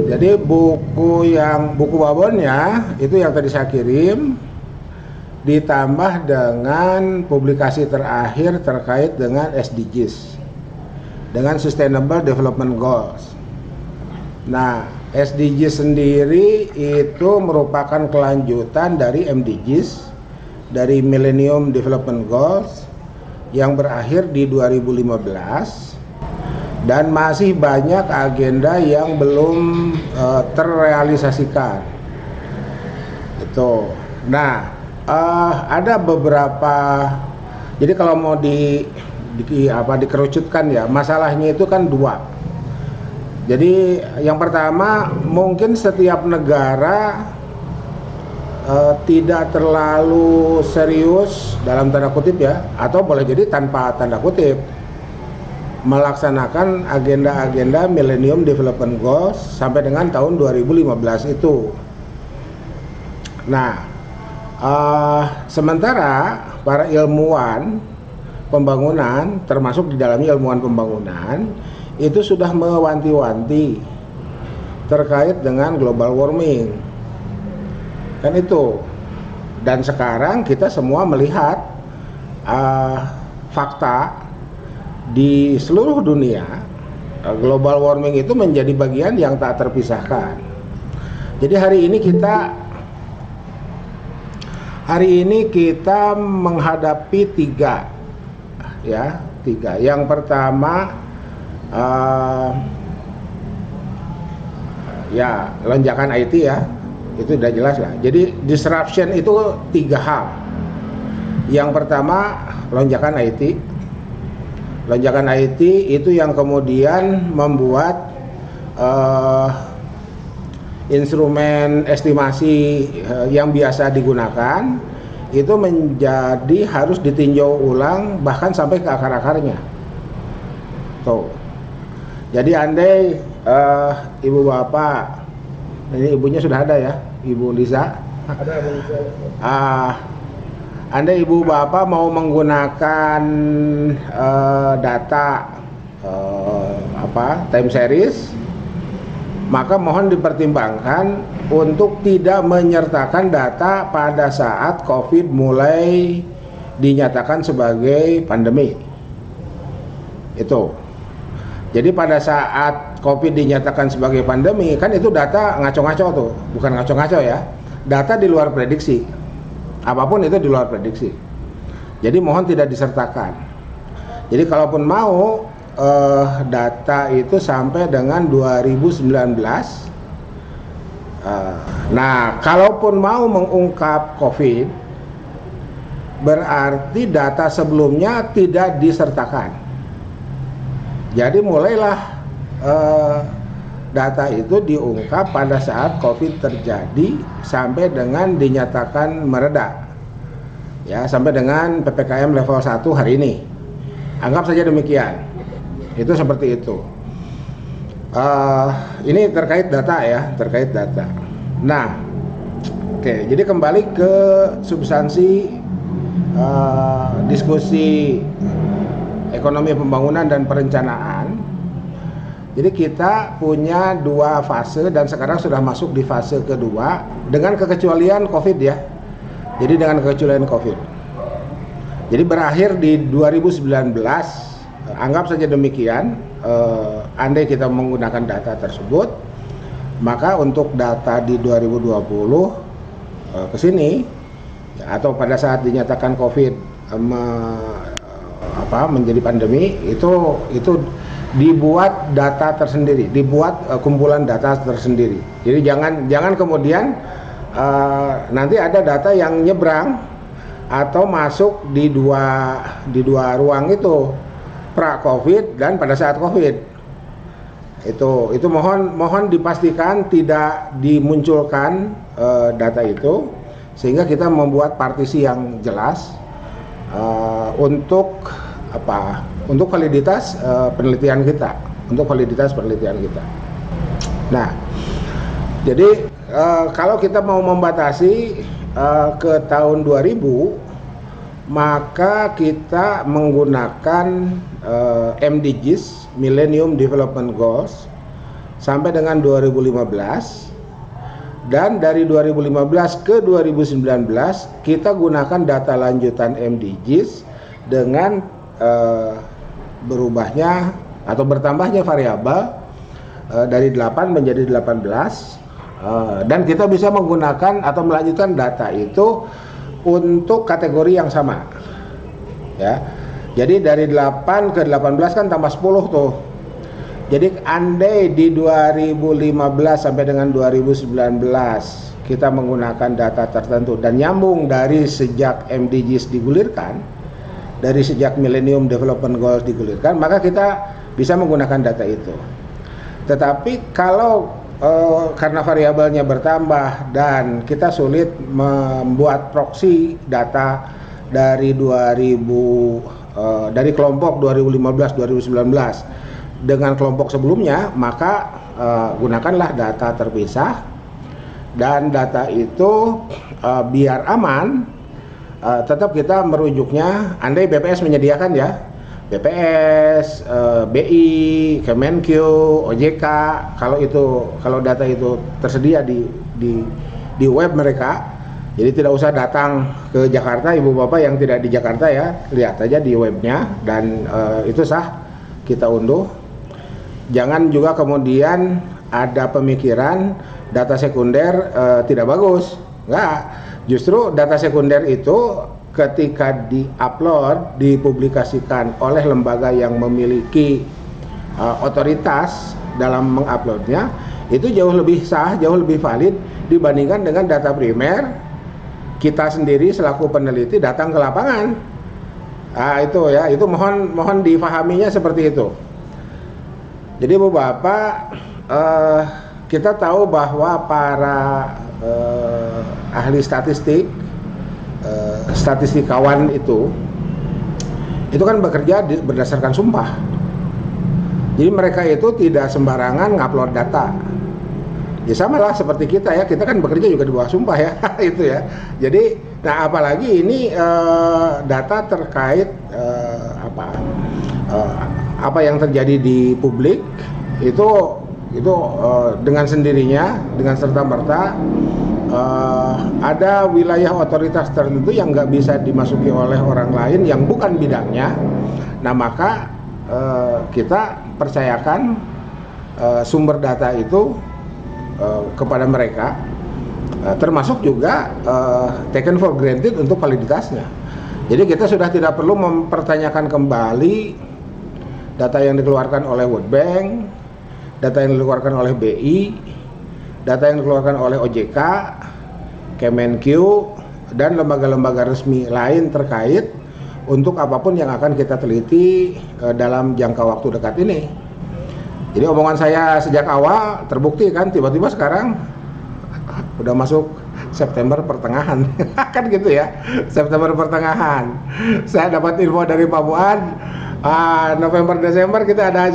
Jadi buku babonnya itu yang tadi saya kirim ditambah dengan publikasi terakhir terkait dengan SDGs, dengan Sustainable Development Goals. Nah, SDGs sendiri itu merupakan kelanjutan dari MDGs, dari Millennium Development Goals yang berakhir di 2015. Dan masih banyak agenda yang belum terrealisasikan. Itu. Nah, ada beberapa. Jadi kalau mau dikerucutkan ya, masalahnya itu kan dua. Jadi yang pertama, mungkin setiap negara tidak terlalu serius dalam tanda kutip ya, atau boleh jadi tanpa tanda kutip, melaksanakan agenda-agenda Millennium Development Goals sampai dengan tahun 2015 itu. Nah, sementara para ilmuwan pembangunan, termasuk di dalamnya ilmuwan pembangunan, itu sudah mewanti-wanti terkait dengan global warming. Kan itu. Dan sekarang kita semua melihat fakta di seluruh dunia, global warming itu menjadi bagian yang tak terpisahkan. Jadi hari ini kita menghadapi tiga. Yang pertama lonjakan IT ya, itu udah jelas lah. Jadi disruption itu tiga hal. Yang pertama lonjakan IT. Lonjakan IT itu yang kemudian membuat instrumen estimasi yang biasa digunakan itu menjadi harus ditinjau ulang bahkan sampai ke akar-akarnya. Tuh. Jadi andai ibu bapak, ini ibunya sudah ada ya, Ibu Lisa. Ada Ibu Lisa. Andai ibu bapak mau menggunakan data time series, maka mohon dipertimbangkan untuk tidak menyertakan data pada saat COVID mulai dinyatakan sebagai pandemi. Itu. Jadi pada saat COVID dinyatakan sebagai pandemi, kan itu data ngaco-ngaco tuh, bukan ngaco-ngaco ya. Data di luar prediksi. Apapun itu di luar prediksi. Jadi mohon tidak disertakan. Jadi kalaupun mau data itu sampai dengan 2019. Nah, kalaupun mau mengungkap COVID, berarti data sebelumnya tidak disertakan. Jadi mulailah data itu diungkap pada saat COVID terjadi sampai dengan dinyatakan mereda. Ya, sampai dengan PPKM level 1 hari ini. Anggap saja demikian. Itu seperti itu. Ini terkait data ya, terkait data. Nah, oke, jadi kembali ke substansi diskusi ekonomi pembangunan dan perencanaan. Jadi kita punya dua fase dan sekarang sudah masuk di fase kedua dengan kekecualian COVID ya. Jadi dengan kekecualian COVID. Jadi berakhir di 2019, anggap saja demikian. Andai kita menggunakan data tersebut, maka untuk data di 2020 ke sini ya, atau pada saat dinyatakan COVID menjadi pandemi, itu dibuat data tersendiri, dibuat kumpulan data tersendiri. Jadi jangan kemudian nanti ada data yang nyebrang atau masuk di dua ruang itu, pra COVID dan pada saat COVID. Itu mohon dipastikan tidak dimunculkan data itu, sehingga kita membuat partisi yang jelas untuk validitas penelitian kita, Nah, jadi kalau kita mau membatasi ke tahun 2000, maka kita menggunakan MDGs, Millennium Development Goals, sampai dengan 2015, dan dari 2015 ke 2019 kita gunakan data lanjutan MDGs dengan berubahnya atau bertambahnya variabel dari 8 menjadi 18, dan kita bisa menggunakan atau melanjutkan data itu untuk kategori yang sama ya. Jadi dari 8 ke 18 kan tambah 10 tuh. Jadi andai di 2015 sampai dengan 2019 kita menggunakan data tertentu dan nyambung dari sejak MDGs digulirkan, dari sejak Millennium Development Goals digulirkan, maka kita bisa menggunakan data itu. Tetapi kalau karena variabelnya bertambah dan kita sulit membuat proxy data dari dari kelompok 2015-2019 dengan kelompok sebelumnya, maka gunakanlah data terpisah, dan data itu biar aman tetap kita merujuknya, andai BPS menyediakan ya, BPS, BI, Kemenq, OJK, kalau data itu tersedia di web mereka, jadi tidak usah datang ke Jakarta, ibu bapak yang tidak di Jakarta ya, lihat aja di webnya dan itu sah kita unduh. Jangan juga kemudian ada pemikiran data sekunder tidak bagus. Enggak, justru data sekunder itu ketika di-upload, dipublikasikan oleh lembaga yang memiliki otoritas dalam menguploadnya, itu jauh lebih sah, jauh lebih valid dibandingkan dengan data primer kita sendiri selaku peneliti datang ke lapangan. Itu ya, itu mohon difahaminya seperti itu. Jadi Bu Bapak, kita tahu bahwa para ahli statistikawan itu kan bekerja berdasarkan sumpah. Jadi mereka itu tidak sembarangan ngupload data. Ya sama lah seperti kita ya, kita kan bekerja juga di bawah sumpah ya, itu ya. Jadi, nah apalagi ini data terkait apa yang terjadi di publik itu dengan sendirinya, dengan serta-merta ada wilayah otoritas tertentu yang nggak bisa dimasuki oleh orang lain yang bukan bidangnya. Nah maka kita percayakan sumber data itu kepada mereka, termasuk juga taken for granted untuk validitasnya. Jadi kita sudah tidak perlu mempertanyakan kembali data yang dikeluarkan oleh World Bank, data yang dikeluarkan oleh BI, data yang dikeluarkan oleh OJK, Kemenq, dan lembaga-lembaga resmi lain terkait untuk apapun yang akan kita teliti dalam jangka waktu dekat ini. Jadi omongan saya sejak awal terbukti kan, tiba-tiba sekarang udah masuk September pertengahan kan gitu ya, September pertengahan. Saya dapat info dari Pak Buan, November Desember kita ada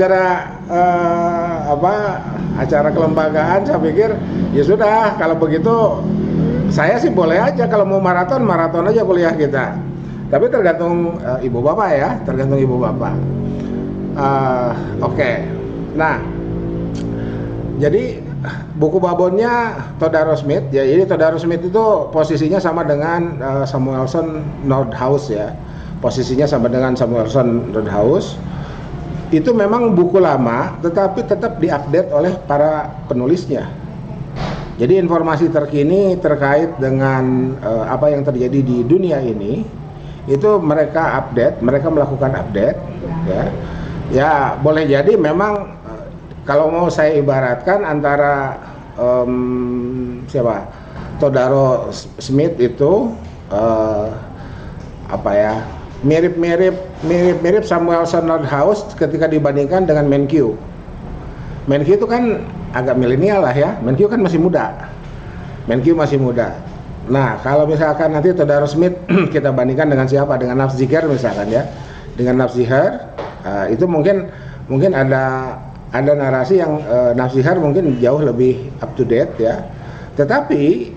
acara kelembagaan. Saya pikir ya sudah, kalau begitu saya sih boleh aja, kalau mau maraton aja kuliah kita. Tapi tergantung ibu bapak ya, tergantung ibu bapak. Oke. Nah, jadi buku babonnya Todaro Smith. Ya, jadi Todaro Smith itu posisinya sama dengan Samuelson Nordhaus ya. Posisinya sama dengan Samuelson Nordhaus. Itu memang buku lama, tetapi tetap diupdate oleh para penulisnya. Jadi informasi terkini terkait dengan apa yang terjadi di dunia ini, itu mereka update, mereka melakukan update. Ya boleh jadi memang kalau mau saya ibaratkan antara Todaro Smith itu mirip Samuelson Nordhaus ketika dibandingkan dengan Menkyu. Menkyu itu kan agak milenial lah ya, Menkyu kan masih muda. Nah kalau misalkan nanti Todaro Smith kita bandingkan dengan siapa, dengan Nafziger misalkan ya, dengan Nafziger itu mungkin ada narasi yang Nafziger mungkin jauh lebih up to date ya. Tetapi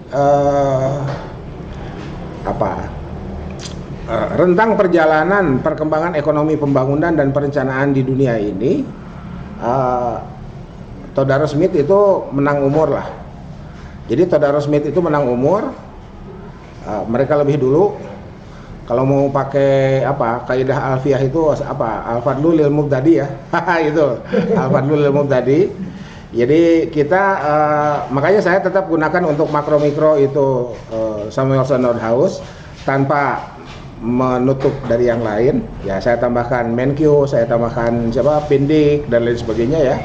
rentang perjalanan perkembangan ekonomi pembangunan dan perencanaan di dunia ini Todaro Smith itu menang umur lah. Jadi Todaro Smith itu menang umur, mereka lebih dulu. Kalau mau pakai apa kaidah alfiah itu apa al-fadlu lil mubtadi ya. Itu al-fadlu lil mubtadi. Jadi kita makanya saya tetap gunakan untuk makro mikro itu Samuelson Nordhaus tanpa menutup dari yang lain. Ya saya tambahkan Menkyu, saya tambahkan Pindik dan lain sebagainya ya.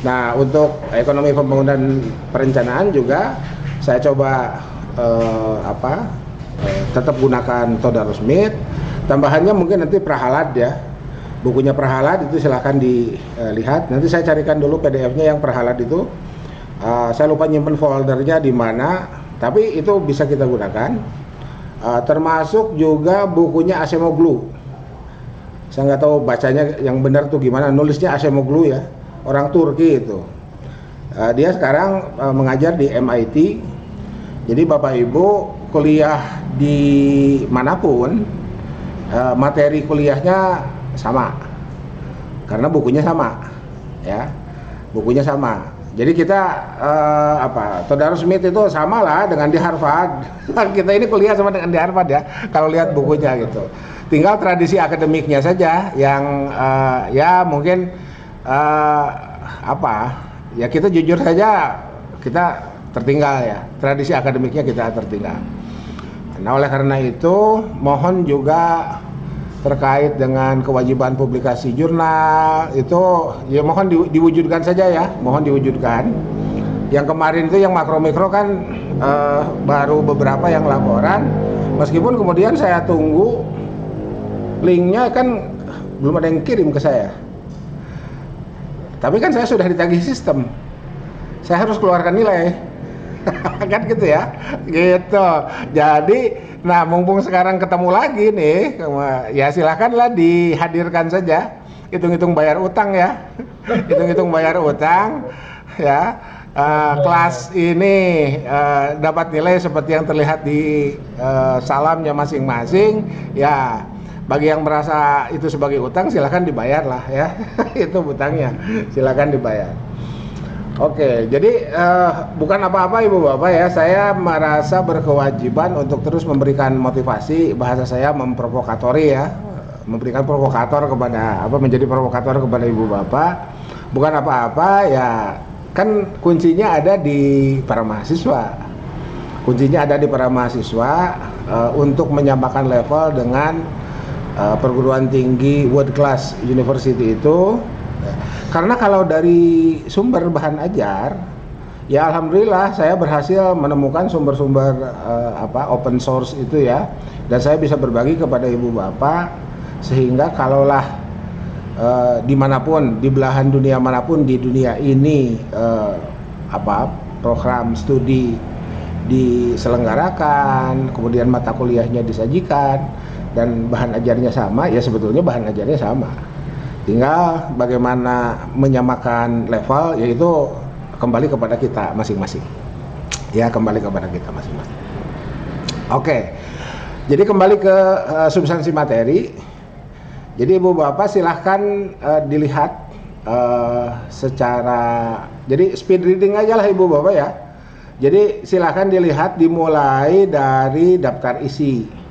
Nah untuk ekonomi pembangunan perencanaan juga saya coba tetap gunakan Todaro Smith. Tambahannya mungkin nanti Prahalad ya, bukunya Prahalad itu silahkan dilihat. Nanti saya carikan dulu PDF-nya yang Prahalad itu. Saya lupa nyimpen foldernya di mana, tapi itu bisa kita gunakan. Termasuk juga bukunya Acemoglu. Saya nggak tahu bacanya yang benar tuh gimana, nulisnya Acemoglu ya, orang Turki itu. Dia sekarang mengajar di MIT. Jadi Bapak Ibu kuliah di manapun, materi kuliahnya sama karena bukunya sama ya, bukunya sama. Jadi kita Todaro Smith itu sama lah dengan di Harvard. Kita ini kuliah sama dengan di Harvard ya kalau lihat bukunya gitu. Tinggal tradisi akademiknya saja yang ya mungkin ya kita jujur saja kita tertinggal ya, tradisi akademiknya kita tertinggal. Nah oleh karena itu mohon juga terkait dengan kewajiban publikasi jurnal itu ya mohon diwujudkan saja ya, mohon diwujudkan. Yang kemarin itu yang makro mikro kan baru beberapa yang laporan, meskipun kemudian saya tunggu linknya kan belum ada yang kirim ke saya. Tapi kan saya sudah ditagih sistem, saya harus keluarkan nilai. Kan gitu ya, gitu. Jadi, nah mumpung sekarang ketemu lagi nih, ya silakanlah dihadirkan saja, hitung-hitung bayar utang ya, hitung-hitung bayar utang, ya. Kelas ini dapat nilai seperti yang terlihat di salamnya masing-masing, ya. Bagi yang merasa itu sebagai utang, silakan dibayar lah ya, itu utangnya, silakan dibayar. Oke, jadi bukan apa-apa Ibu Bapak ya, saya merasa berkewajiban untuk terus memberikan motivasi, bahasa saya memprovokatori ya, memberikan provokator kepada menjadi provokator kepada Ibu Bapak. Bukan apa-apa ya, kan kuncinya ada di para mahasiswa. Kuncinya ada di para mahasiswa untuk menyamakan level dengan perguruan tinggi world class university itu. Karena kalau dari sumber bahan ajar, ya alhamdulillah saya berhasil menemukan sumber-sumber open source itu ya, dan saya bisa berbagi kepada Ibu Bapak sehingga kalaulah dimanapun, di belahan dunia manapun di dunia ini program studi diselenggarakan, kemudian mata kuliahnya disajikan dan bahan ajarnya sama, ya sebetulnya bahan ajarnya sama. Tinggal bagaimana menyamakan level, yaitu kembali kepada kita masing-masing. Ya, kembali kepada kita masing-masing. Oke. Jadi kembali ke substansi materi. Jadi Ibu Bapak silahkan dilihat secara, jadi speed reading aja lah Ibu Bapak ya. Jadi silahkan dilihat dimulai dari daftar isi.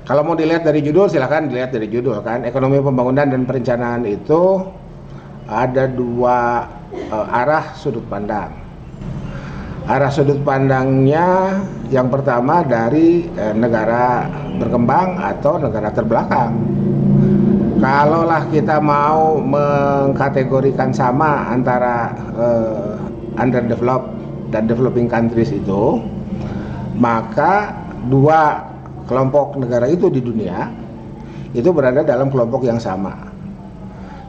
Kalau mau dilihat dari judul, silahkan dilihat dari judul kan. Ekonomi pembangunan dan perencanaan itu ada dua arah sudut pandang. Arah sudut pandangnya yang pertama dari negara berkembang atau negara terbelakang. Kalaulah kita mau mengkategorikan sama antara underdeveloped dan developing countries itu, maka dua kelompok negara itu di dunia itu berada dalam kelompok yang sama.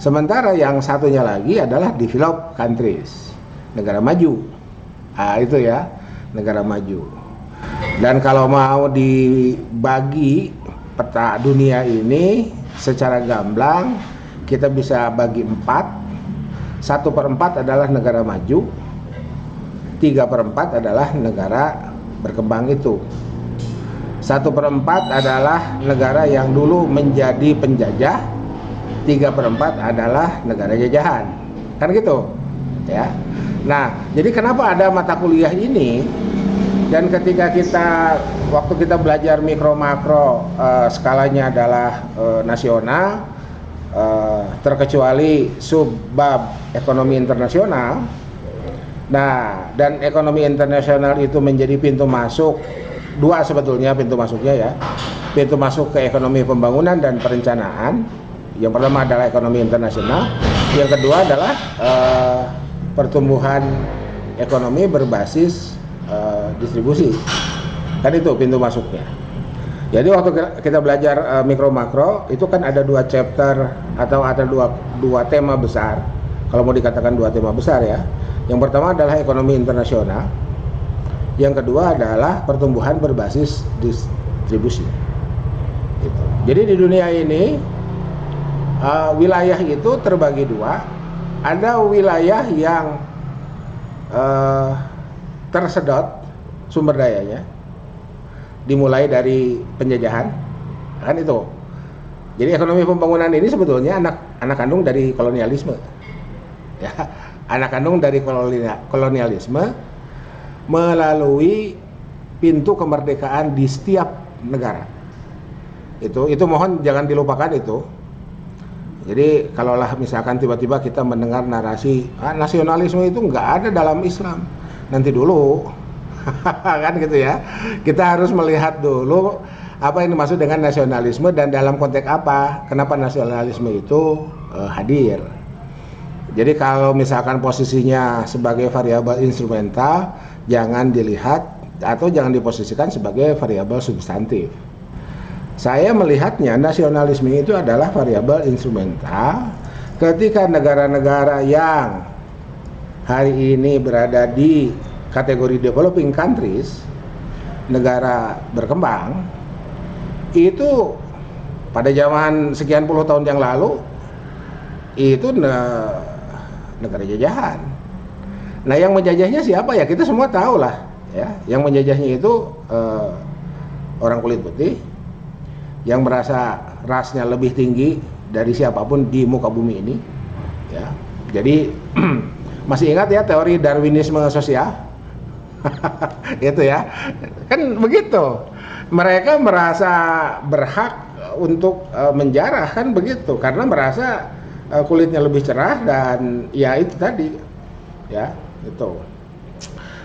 Sementara yang satunya lagi adalah developed countries, negara maju. Nah, itu ya, negara maju. Dan kalau mau dibagi peta dunia ini secara gamblang, kita bisa bagi 4. 1/4 adalah negara maju, 3/4 adalah negara berkembang itu. 1/4 adalah negara yang dulu menjadi penjajah, 3/4 adalah negara jajahan. Kan gitu. ya. Nah, jadi kenapa ada mata kuliah ini? Dan ketika waktu kita belajar mikro makro, skalanya adalah nasional, terkecuali subbab ekonomi internasional. Nah, dan ekonomi internasional itu menjadi pintu masuk, dua sebetulnya pintu masuknya ya. Pintu masuk ke ekonomi pembangunan dan perencanaan. Yang pertama adalah ekonomi internasional, yang kedua adalah pertumbuhan ekonomi berbasis distribusi. Kan itu pintu masuknya. Jadi waktu kita belajar mikro makro itu kan ada dua chapter atau ada dua tema besar. Kalau mau dikatakan dua tema besar ya. Yang pertama adalah ekonomi internasional. Yang kedua adalah pertumbuhan berbasis distribusi. Gitu. Jadi di dunia ini wilayah itu terbagi dua. Ada wilayah yang tersedot sumber dayanya, dimulai dari penjajahan, kan itu. Jadi ekonomi pembangunan ini sebetulnya anak kandung dari kolonialisme, ya, anak kandung dari kolonialisme melalui pintu kemerdekaan di setiap negara. Itu mohon jangan dilupakan itu. Jadi kalaulah misalkan tiba-tiba kita mendengar narasi nasionalisme itu nggak ada dalam Islam, nanti dulu kan gitu ya. Kita harus melihat dulu apa yang dimaksud dengan nasionalisme dan dalam konteks apa, kenapa nasionalisme itu hadir. Jadi kalau misalkan posisinya sebagai variabel instrumental, jangan dilihat atau jangan diposisikan sebagai variabel substantif. Saya melihatnya nasionalisme itu adalah variabel instrumental ketika negara-negara yang hari ini berada di kategori developing countries, negara berkembang, itu pada zaman sekian puluh tahun yang lalu itu negara jajahan. Nah, yang menjajahnya siapa ya? Kita semua tahu lah ya. Yang menjajahnya itu orang kulit putih yang merasa rasnya lebih tinggi dari siapapun di muka bumi ini ya. Jadi masih ingat ya teori Darwinisme sosial? Itu ya. Kan begitu. Mereka merasa berhak untuk menjarah, kan begitu, karena merasa kulitnya lebih cerah dan ya itu tadi ya, itu.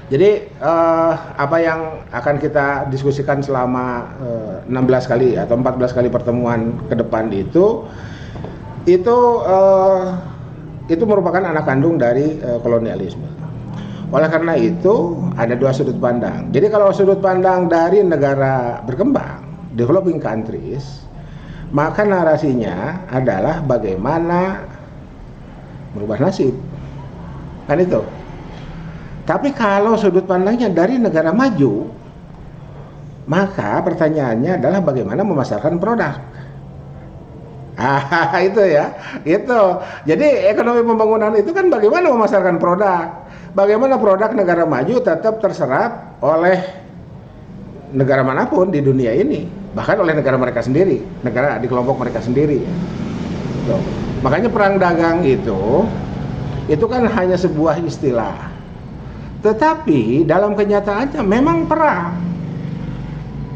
Jadi apa yang akan kita diskusikan selama 16 kali atau 14 kali pertemuan ke depan itu merupakan anak kandung dari kolonialisme. Oleh karena itu ada dua sudut pandang. Jadi kalau sudut pandang dari negara berkembang, developing countries, maka narasinya adalah bagaimana merubah nasib. Kan itu. Tapi kalau sudut pandangnya dari negara maju, maka pertanyaannya adalah bagaimana memasarkan produk. Itu ya, itu. Jadi ekonomi pembangunan itu kan bagaimana memasarkan produk. Bagaimana produk negara maju tetap terserap oleh negara manapun di dunia ini, bahkan oleh negara mereka sendiri, negara di kelompok mereka sendiri. Tuh. Makanya perang dagang itu kan hanya sebuah istilah. Tetapi dalam kenyataannya memang perang.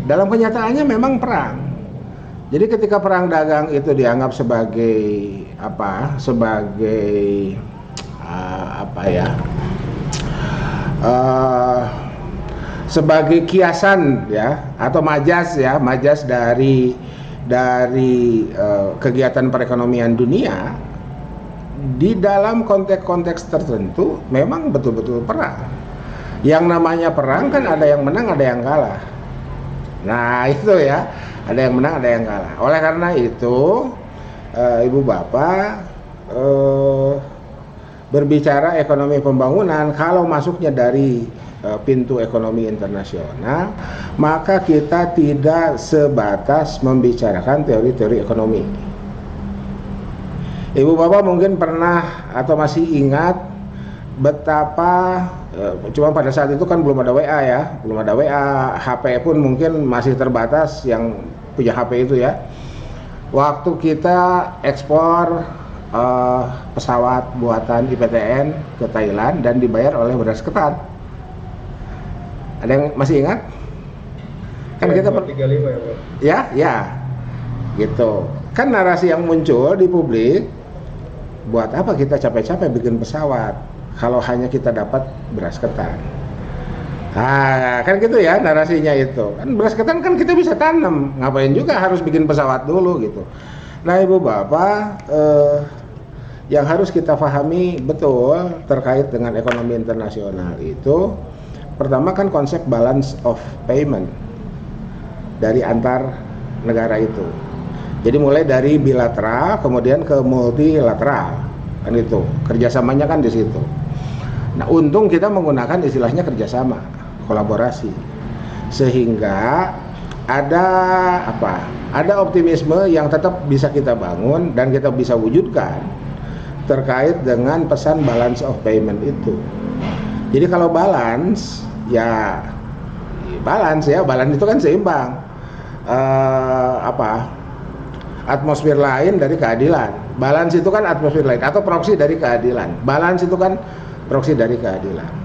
Dalam kenyataannya memang perang. Jadi ketika perang dagang itu dianggap sebagai apa? Sebagai sebagai kiasan ya atau majas dari kegiatan perekonomian dunia. Di dalam konteks-konteks tertentu memang betul-betul perang. Yang namanya perang kan ada yang menang, ada yang kalah. Nah itu ya, ada yang menang, ada yang kalah. Oleh karena itu Ibu Bapak berbicara ekonomi pembangunan, kalau masuknya dari pintu ekonomi internasional, maka kita tidak sebatas membicarakan teori-teori ekonomi. Ibu Bapak mungkin pernah atau masih ingat betapa cuma pada saat itu kan belum ada WA ya, belum ada WA, HP pun mungkin masih terbatas yang punya HP itu ya. Waktu kita ekspor pesawat buatan IPTN ke Thailand dan dibayar oleh beras ketan. Ada yang masih ingat? Kan kita 35 ya Pak? ya gitu. Kan narasi yang muncul di publik, buat apa kita capek-capek bikin pesawat kalau hanya kita dapat beras ketan. Nah, kan gitu ya narasinya itu. Kan beras ketan kan kita bisa tanam, ngapain juga harus bikin pesawat dulu gitu. Nah, Ibu Bapak, yang harus kita pahami betul terkait dengan ekonomi internasional itu, pertama kan konsep balance of payment dari antar negara itu. Jadi mulai dari bilateral kemudian ke multilateral, kan itu kerjasamanya kan di situ. Nah, untung kita menggunakan istilahnya kerjasama, kolaborasi, sehingga ada ada optimisme yang tetap bisa kita bangun dan kita bisa wujudkan terkait dengan pesan balance of payment itu. Jadi kalau balance balance itu kan seimbang. Atmosfer lain dari keadilan. Balance itu kan atmosfer lain atau proksi dari keadilan. Balance itu kan proksi dari keadilan.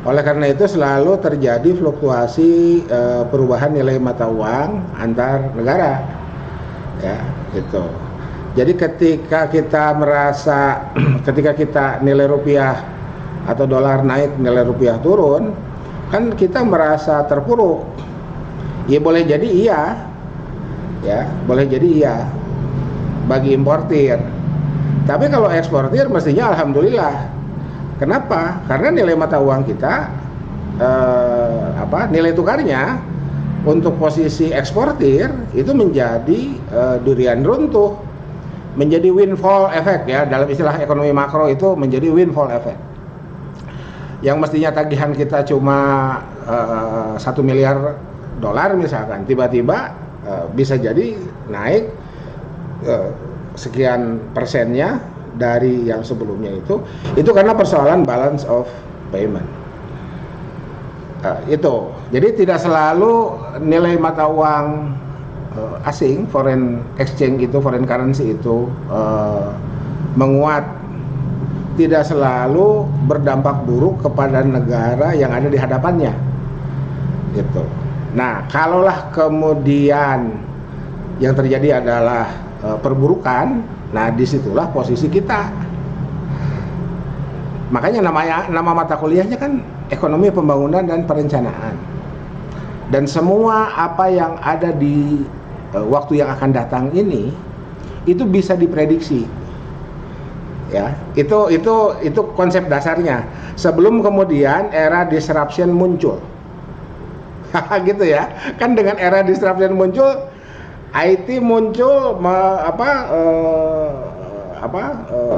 Oleh karena itu selalu terjadi fluktuasi perubahan nilai mata uang antar negara, ya gitu. Jadi ketika kita merasa ketika kita nilai rupiah atau dolar naik, nilai rupiah turun, kan kita merasa terpuruk. Ya boleh jadi iya bagi importir. Tapi kalau eksportir mestinya alhamdulillah. Kenapa? Karena nilai mata uang kita, nilai tukarnya untuk posisi eksportir itu menjadi durian runtuh, menjadi windfall effect ya, dalam istilah ekonomi makro itu menjadi windfall effect. Yang mestinya tagihan kita cuma 1 miliar dolar misalkan, tiba-tiba bisa jadi naik sekian persennya dari yang sebelumnya itu karena persoalan balance of payment. Itu jadi tidak selalu nilai mata uang asing, foreign exchange itu, foreign currency itu menguat, tidak selalu berdampak buruk kepada negara yang ada di hadapannya gitu. Nah, kalaulah kemudian yang terjadi adalah perburukan, nah disitulah posisi kita. Makanya nama mata kuliahnya kan ekonomi pembangunan dan perencanaan. Dan semua apa yang ada di waktu yang akan datang ini itu bisa diprediksi. Ya, itu konsep dasarnya. Sebelum kemudian era disruption muncul. Gitu ya. Kan dengan era disruption muncul, IT muncul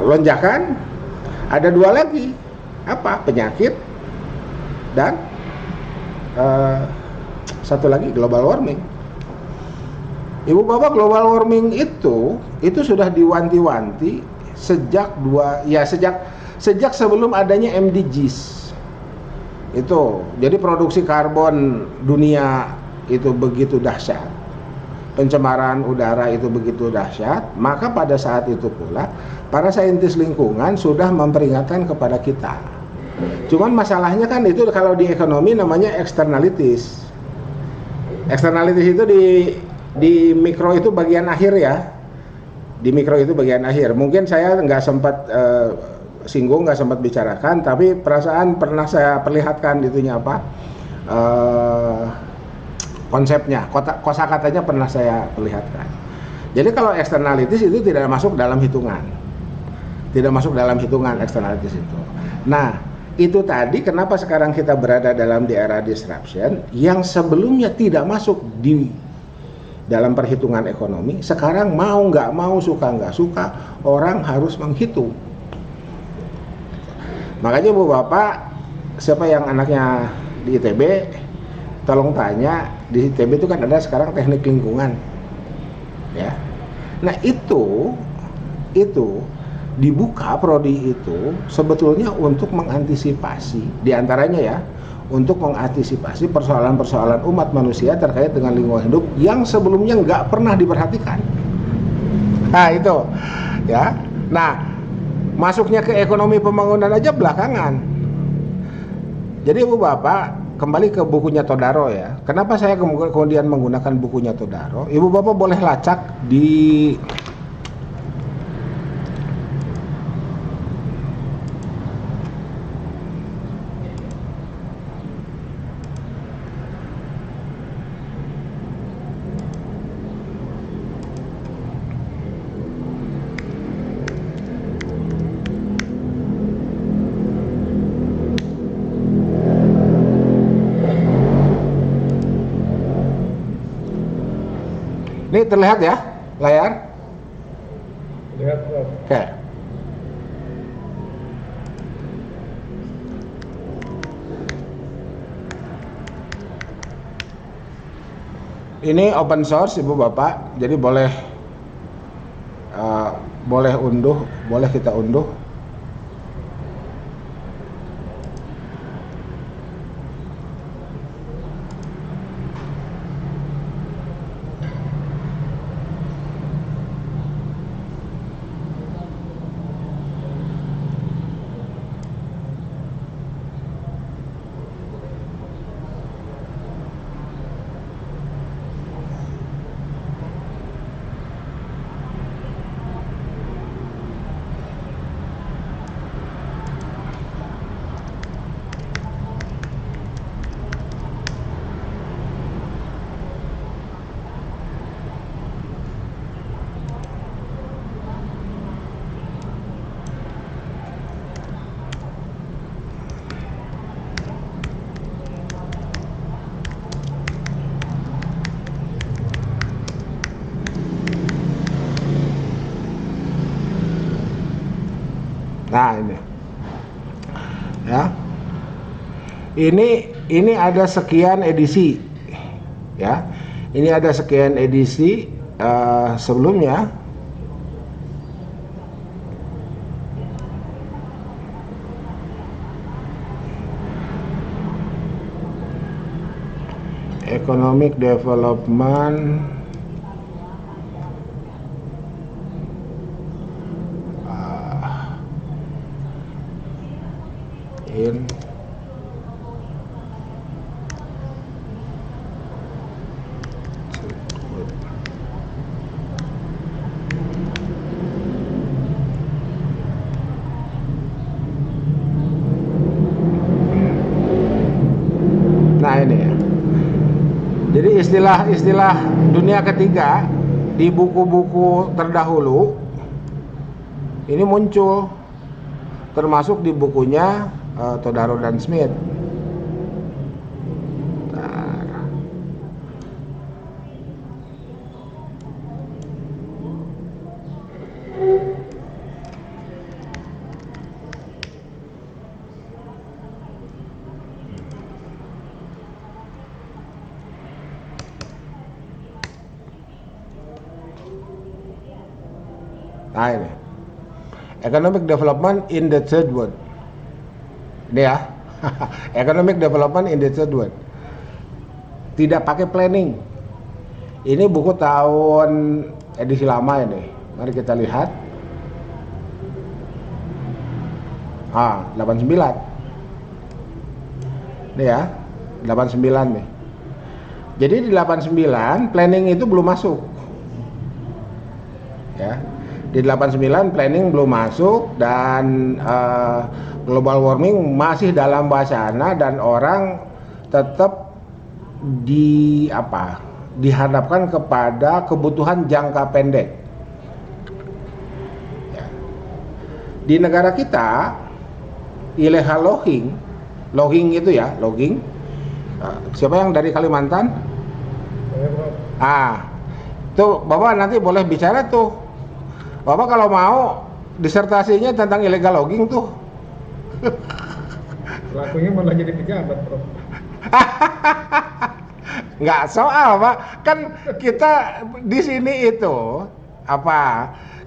lonjakan. Ada dua lagi, penyakit dan satu lagi global warming. Ibu Bapak, global warming itu sudah diwanti-wanti sejak sebelum adanya MDGs. Itu jadi produksi karbon dunia itu begitu dahsyat, pencemaran udara itu begitu dahsyat, maka pada saat itu pula para saintis lingkungan sudah memperingatkan kepada kita. Cuman masalahnya kan itu kalau di ekonomi namanya externalities. Externalities itu di mikro itu bagian akhir ya. Di mikro itu bagian akhir. Mungkin saya nggak sempat nggak sempat bicarakan, tapi perasaan pernah saya perlihatkan itunya konsepnya, kosakatanya pernah saya perlihatkan. Jadi kalau externalities itu tidak masuk dalam hitungan, externalities itu. Nah, itu tadi kenapa sekarang kita berada di era disruption yang sebelumnya tidak masuk di dalam perhitungan ekonomi, sekarang mau nggak mau, suka nggak suka, orang harus menghitung. Makanya Bu Bapak, siapa yang anaknya di ITB, tolong tanya, di ITB itu kan ada sekarang teknik lingkungan, ya. Nah itu dibuka prodi itu sebetulnya untuk mengantisipasi, diantaranya ya, untuk mengantisipasi persoalan-persoalan umat manusia terkait dengan lingkungan hidup yang sebelumnya nggak pernah diperhatikan. Nah itu, ya. Nah Masuknya ke ekonomi pembangunan aja belakangan. Jadi Ibu Bapak kembali ke bukunya Todaro ya. Kenapa saya kemudian menggunakan bukunya Todaro? Ibu Bapak boleh lacak di ini terlihat ya layar? Lihat, Prof. Oke. Ini open source Ibu Bapak, jadi boleh unduh, boleh kita unduh. Nah ini ya, ini ada sekian edisi ya, ini ada sekian edisi sebelumnya. Economic Development in Nah ini ya. Jadi istilah-istilah dunia ketiga di buku-buku terdahulu ini muncul, termasuk di bukunya Todaro dan Smith. Nah ini Economic Development in the Third World. Ini ya. Economic Development in the Third World. Tidak pakai planning. Ini buku tahun edisi lama ini. Mari kita lihat. 89. Ini ya, 89 nih. Jadi di 89 planning itu belum masuk. Ya. Di 89 planning belum masuk dan global warming masih dalam wacana dan orang tetap dihadapkan kepada kebutuhan jangka pendek. Ya. Di negara kita illegal logging itu ya, logging. Siapa yang dari Kalimantan? Tuh Bapak nanti boleh bicara tuh. Bapak kalau mau disertasinya tentang illegal logging tuh. Pelakunya malah jadi pejabat, Prof. Nggak soal, Pak. Kan kita di sini itu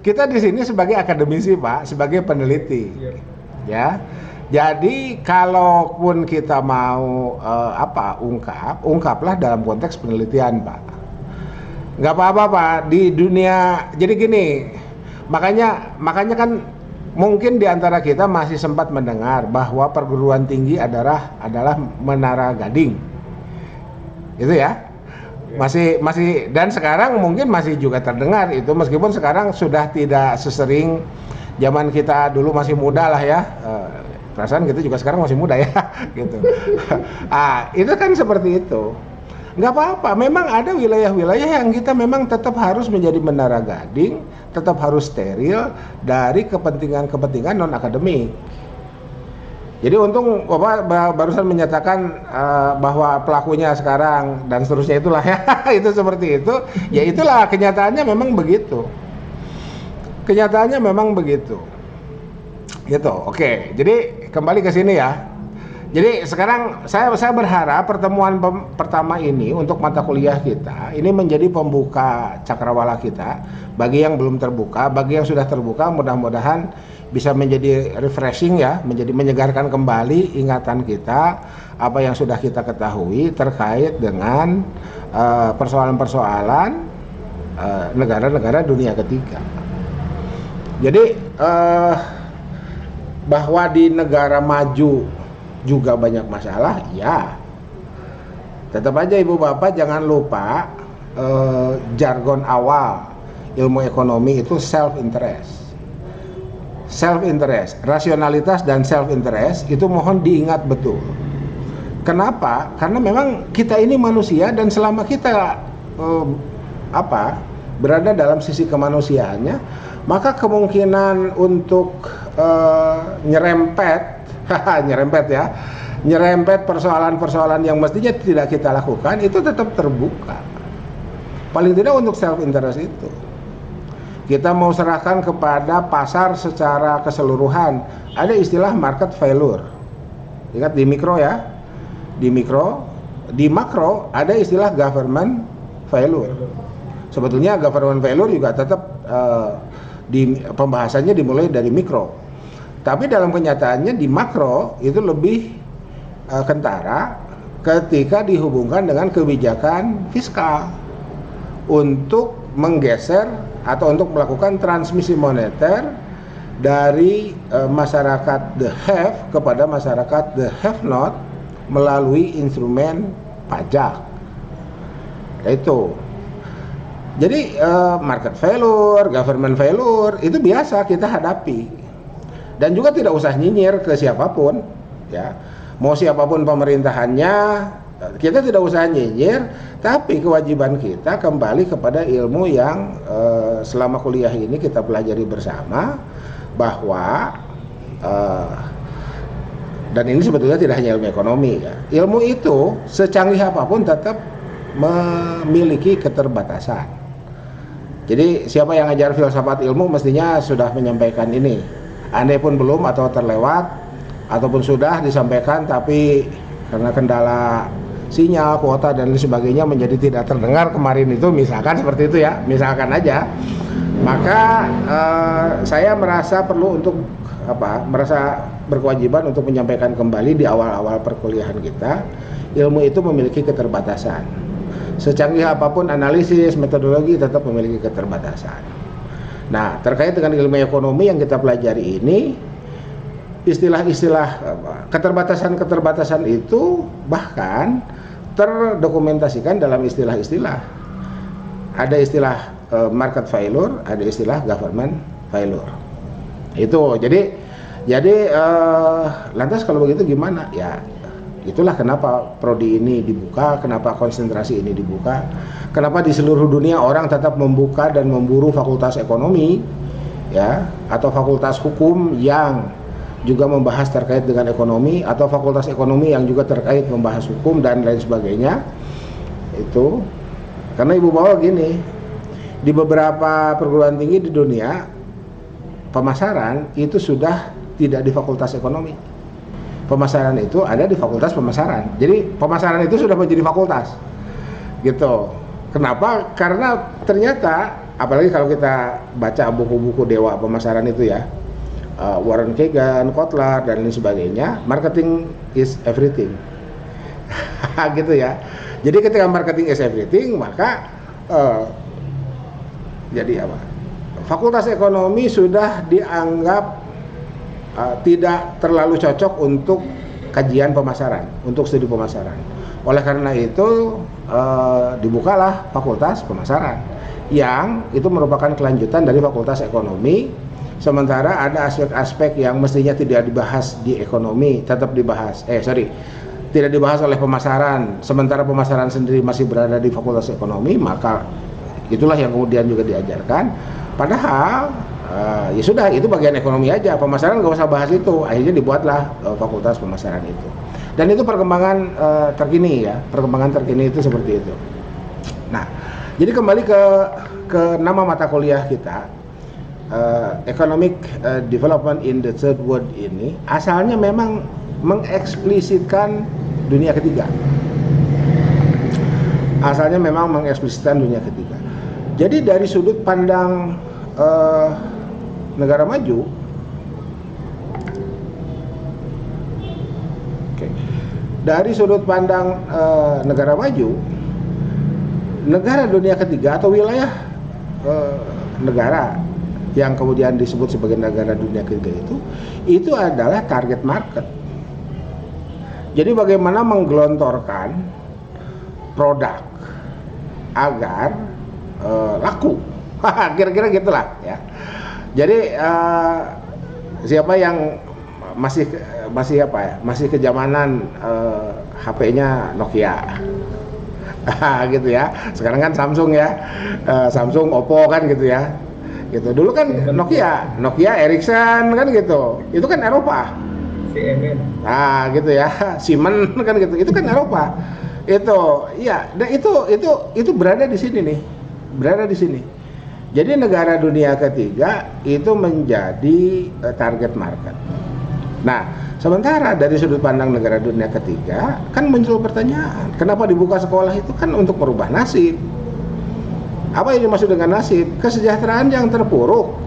kita di sini sebagai akademisi, Pak, sebagai peneliti. Iya. Ya. Jadi kalaupun kita mau ungkaplah dalam konteks penelitian, Pak. Nggak apa-apa, Pak. Di dunia, jadi gini, makanya kan mungkin di antara kita masih sempat mendengar bahwa perguruan tinggi adalah Menara Gading. Itu ya. Masih dan sekarang mungkin masih juga terdengar itu, meskipun sekarang sudah tidak sesering zaman kita dulu masih muda lah ya. Perasaan kita juga sekarang masih muda ya gitu. Itu kan seperti itu. Nggak apa-apa, memang ada wilayah-wilayah yang kita memang tetap harus menjadi Menara Gading, tetap harus steril dari kepentingan-kepentingan non-akademik. Jadi untung Bapak barusan menyatakan bahwa pelakunya sekarang dan seterusnya itulah ya, itu seperti itu. Ya itulah kenyataannya memang begitu. Kenyataannya memang begitu. Gitu. Oke. Jadi kembali ke sini ya. Jadi sekarang saya berharap pertemuan pertama ini untuk mata kuliah kita ini menjadi pembuka cakrawala kita bagi yang belum terbuka, bagi yang sudah terbuka mudah-mudahan bisa menjadi refreshing ya, menjadi menyegarkan kembali ingatan kita apa yang sudah kita ketahui terkait dengan persoalan-persoalan negara-negara dunia ketiga. Jadi bahwa di negara maju juga banyak masalah, ya. Tetap aja Ibu Bapak jangan lupa jargon awal ilmu ekonomi itu self-interest. Self-interest, rasionalitas dan self-interest itu mohon diingat betul. Kenapa? Karena memang kita ini manusia dan selama kita berada dalam sisi kemanusiaannya, maka kemungkinan untuk nyerempet persoalan-persoalan yang mestinya tidak kita lakukan itu tetap terbuka. Paling tidak untuk self-interest itu. Kita mau serahkan kepada pasar secara keseluruhan. Ada istilah market failure. Ingat di mikro ya. Di makro ada istilah government failure. Sebetulnya government failure juga tetap pembahasannya dimulai dari mikro. Tapi dalam kenyataannya di makro itu lebih kentara ketika dihubungkan dengan kebijakan fiskal untuk menggeser atau untuk melakukan transmisi moneter dari masyarakat the have kepada masyarakat the have not melalui instrumen pajak. Itu. Jadi market failure, government failure itu biasa kita hadapi. Dan juga tidak usah nyinyir ke siapapun, ya. Mau siapapun pemerintahannya, kita tidak usah nyinyir, tapi kewajiban kita kembali kepada ilmu yang selama kuliah ini kita pelajari bersama, bahwa dan ini sebetulnya tidak hanya ilmu ekonomi ya. Ilmu itu secanggih apapun tetap memiliki keterbatasan. Jadi siapa yang ngajar filsafat ilmu mestinya sudah menyampaikan ini. Andai pun belum atau terlewat ataupun sudah disampaikan tapi karena kendala sinyal, kuota dan lain sebagainya menjadi tidak terdengar kemarin itu, misalkan seperti itu ya, misalkan aja, maka saya merasa perlu untuk merasa berkewajiban untuk menyampaikan kembali di awal-awal perkuliahan kita, ilmu itu memiliki keterbatasan. Secanggih apapun analisis, metodologi tetap memiliki keterbatasan. Nah, terkait dengan ilmu ekonomi yang kita pelajari ini, istilah-istilah keterbatasan-keterbatasan itu bahkan terdokumentasikan dalam istilah-istilah. Ada istilah market failure, ada istilah government failure. Itu. Jadi lantas kalau begitu gimana? Ya, itulah kenapa prodi ini dibuka, kenapa konsentrasi ini dibuka, kenapa di seluruh dunia orang tetap membuka dan memburu fakultas ekonomi, ya, atau fakultas hukum yang juga membahas terkait dengan ekonomi, atau fakultas ekonomi yang juga terkait membahas hukum dan lain sebagainya. Itu karena Ibu bawa gini, di beberapa perguruan tinggi di dunia pemasaran itu sudah tidak di fakultas ekonomi. Pemasaran itu ada di fakultas pemasaran. Jadi pemasaran itu sudah menjadi fakultas. Gitu. Kenapa? Karena ternyata apalagi kalau kita baca buku-buku dewa pemasaran itu ya, Warren Kagan, Kotler dan lain sebagainya, marketing is everything. Gitu ya. Jadi ketika marketing is everything, maka jadi apa? Fakultas ekonomi sudah dianggap tidak terlalu cocok untuk kajian pemasaran, untuk studi pemasaran. Oleh karena itu dibukalah Fakultas Pemasaran yang itu merupakan kelanjutan dari Fakultas Ekonomi. Sementara ada aspek-aspek yang mestinya tidak dibahas di ekonomi tetap dibahas. Tidak dibahas oleh pemasaran. Sementara pemasaran sendiri masih berada di Fakultas Ekonomi, maka itulah yang kemudian juga diajarkan. Padahal ya sudah, itu bagian ekonomi aja, pemasaran nggak usah bahas itu. Akhirnya dibuatlah Fakultas Pemasaran itu. Dan itu perkembangan terkini ya, perkembangan terkini itu seperti itu. Nah, jadi kembali ke nama mata kuliah kita, Economic Development in the Third World ini asalnya memang mengeksplisitkan dunia ketiga. Asalnya memang mengeksplisitkan dunia ketiga. Jadi dari sudut pandang negara maju, dari sudut pandang negara maju, negara dunia ketiga atau wilayah negara yang kemudian disebut sebagai negara dunia ketiga itu adalah target market. Jadi bagaimana menggelontorkan produk agar laku, kira-kira gitulah ya. Jadi siapa yang masih kezamanan HP-nya Nokia, gitu ya. Sekarang kan Samsung ya, Samsung, Oppo kan gitu ya. Gitu. Dulu kan Nokia, Ericsson kan gitu. Itu kan Eropa. CNN. Nah, gitu ya. Siemens kan gitu. Itu kan Eropa. Itu, iya. Dan itu berada di sini nih. Berada di sini. Jadi negara dunia ketiga itu menjadi target market. Nah, sementara dari sudut pandang negara dunia ketiga kan muncul pertanyaan, kenapa dibuka sekolah itu kan untuk merubah nasib. Apa yang dimaksud dengan nasib? Kesejahteraan yang terpuruk.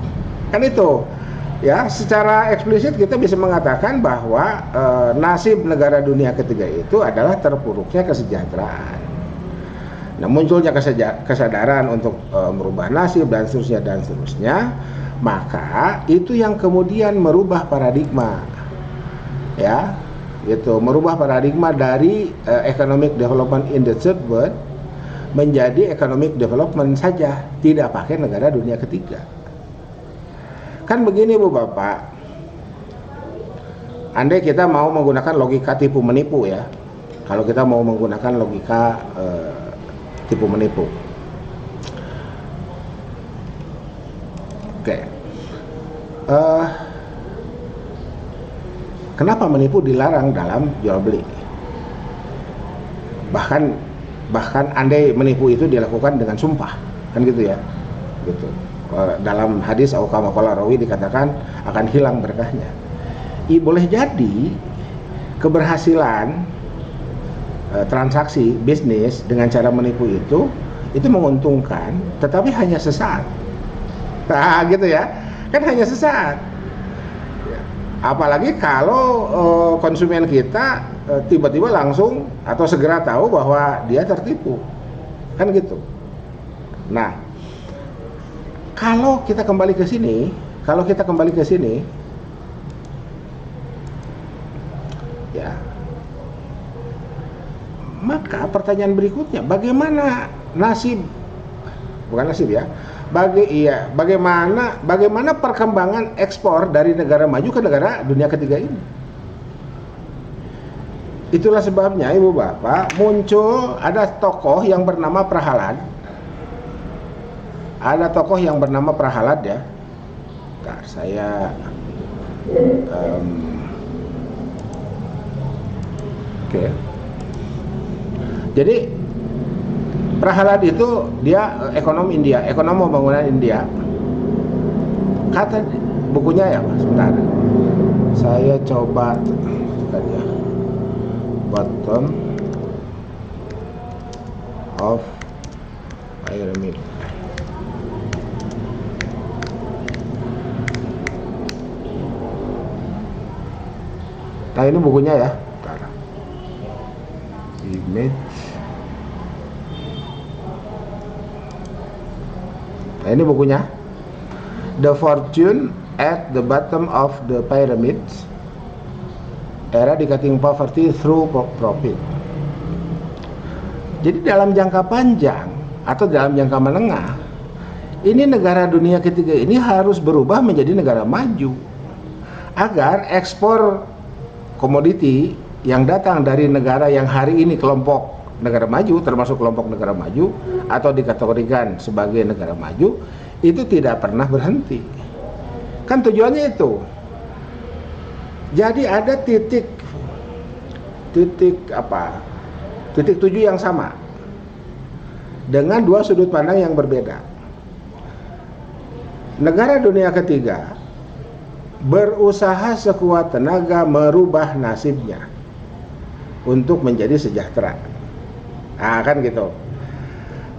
Kan itu. Ya, secara eksplisit kita bisa mengatakan bahwa nasib negara dunia ketiga itu adalah terpuruknya kesejahteraan. Nah, munculnya kesadaran untuk merubah nasib dan seterusnya, maka itu yang kemudian merubah paradigma. Ya, itu merubah paradigma dari economic development in the third world menjadi economic development saja, tidak pakai negara dunia ketiga. Kan begini Bu Bapak, andai kita mau menggunakan logika tipu menipu ya, kalau kita mau menggunakan logika tipu menipu. Oke. Kenapa menipu dilarang dalam jual beli? Bahkan andai menipu itu dilakukan dengan sumpah, kan gitu ya, gitu. Dalam hadis kama qala rawi dikatakan akan hilang berkahnya. Boleh jadi keberhasilan transaksi bisnis dengan cara menipu itu menguntungkan, tetapi hanya sesaat. Nah, gitu ya, kan hanya sesaat. Apalagi kalau konsumen kita tiba-tiba langsung atau segera tahu bahwa dia tertipu, kan gitu. Nah, kalau kita kembali ke sini, ya, maka pertanyaan berikutnya, bagaimana nasib, bukan nasib ya, bagaimana perkembangan ekspor dari negara maju ke negara dunia ketiga ini? Itulah sebabnya Ibu Bapak muncul ada tokoh yang bernama Prahalad. Ada tokoh yang bernama Prahalad ya. Bentar, saya oke. Jadi Prahalad itu dia ekonom India, ekonom pembangunan India. Kata bukunya ya, Mas, sebentar. Saya coba tekan ya. Bottom of pyramid. Nah, ini bukunya ya. Bentar. Image. Nah, ini bukunya The Fortune at the bottom of the pyramid, eradicating poverty through profit. Jadi dalam jangka panjang atau dalam jangka menengah, ini negara dunia ketiga ini harus berubah menjadi negara maju agar ekspor komoditi yang datang dari negara yang hari ini kelompok negara maju, termasuk kelompok negara maju atau dikategorikan sebagai negara maju, itu tidak pernah berhenti. Kan tujuannya itu. Jadi ada titik tujuh yang sama dengan dua sudut pandang yang berbeda. Negara dunia ketiga berusaha sekuat tenaga merubah nasibnya untuk menjadi sejahtera. Nah, kan gitu.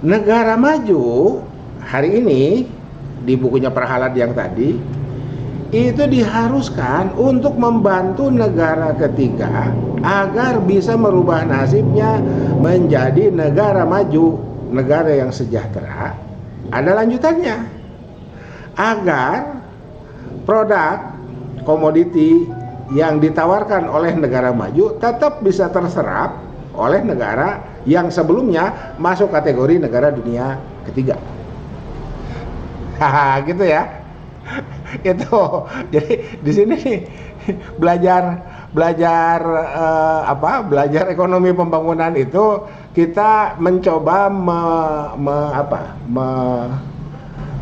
Negara maju hari ini di bukunya Prahalad yang tadi itu diharuskan untuk membantu negara ketiga agar bisa merubah nasibnya menjadi negara maju, negara yang sejahtera. Ada lanjutannya, agar produk komoditi yang ditawarkan oleh negara maju tetap bisa terserap oleh negara yang sebelumnya masuk kategori negara dunia ketiga. Haha, gitu ya. Itu. Jadi di sini nih belajar ekonomi pembangunan itu kita mencoba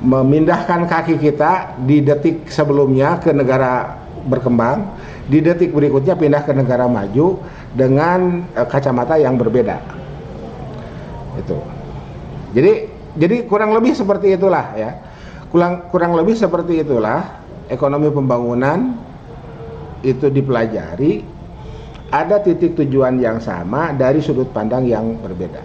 memindahkan kaki kita di detik sebelumnya ke negara berkembang, di detik berikutnya pindah ke negara maju dengan kacamata yang berbeda. Itu. Jadi kurang lebih seperti itulah ya. Kurang lebih seperti itulah ekonomi pembangunan itu dipelajari, ada titik tujuan yang sama dari sudut pandang yang berbeda.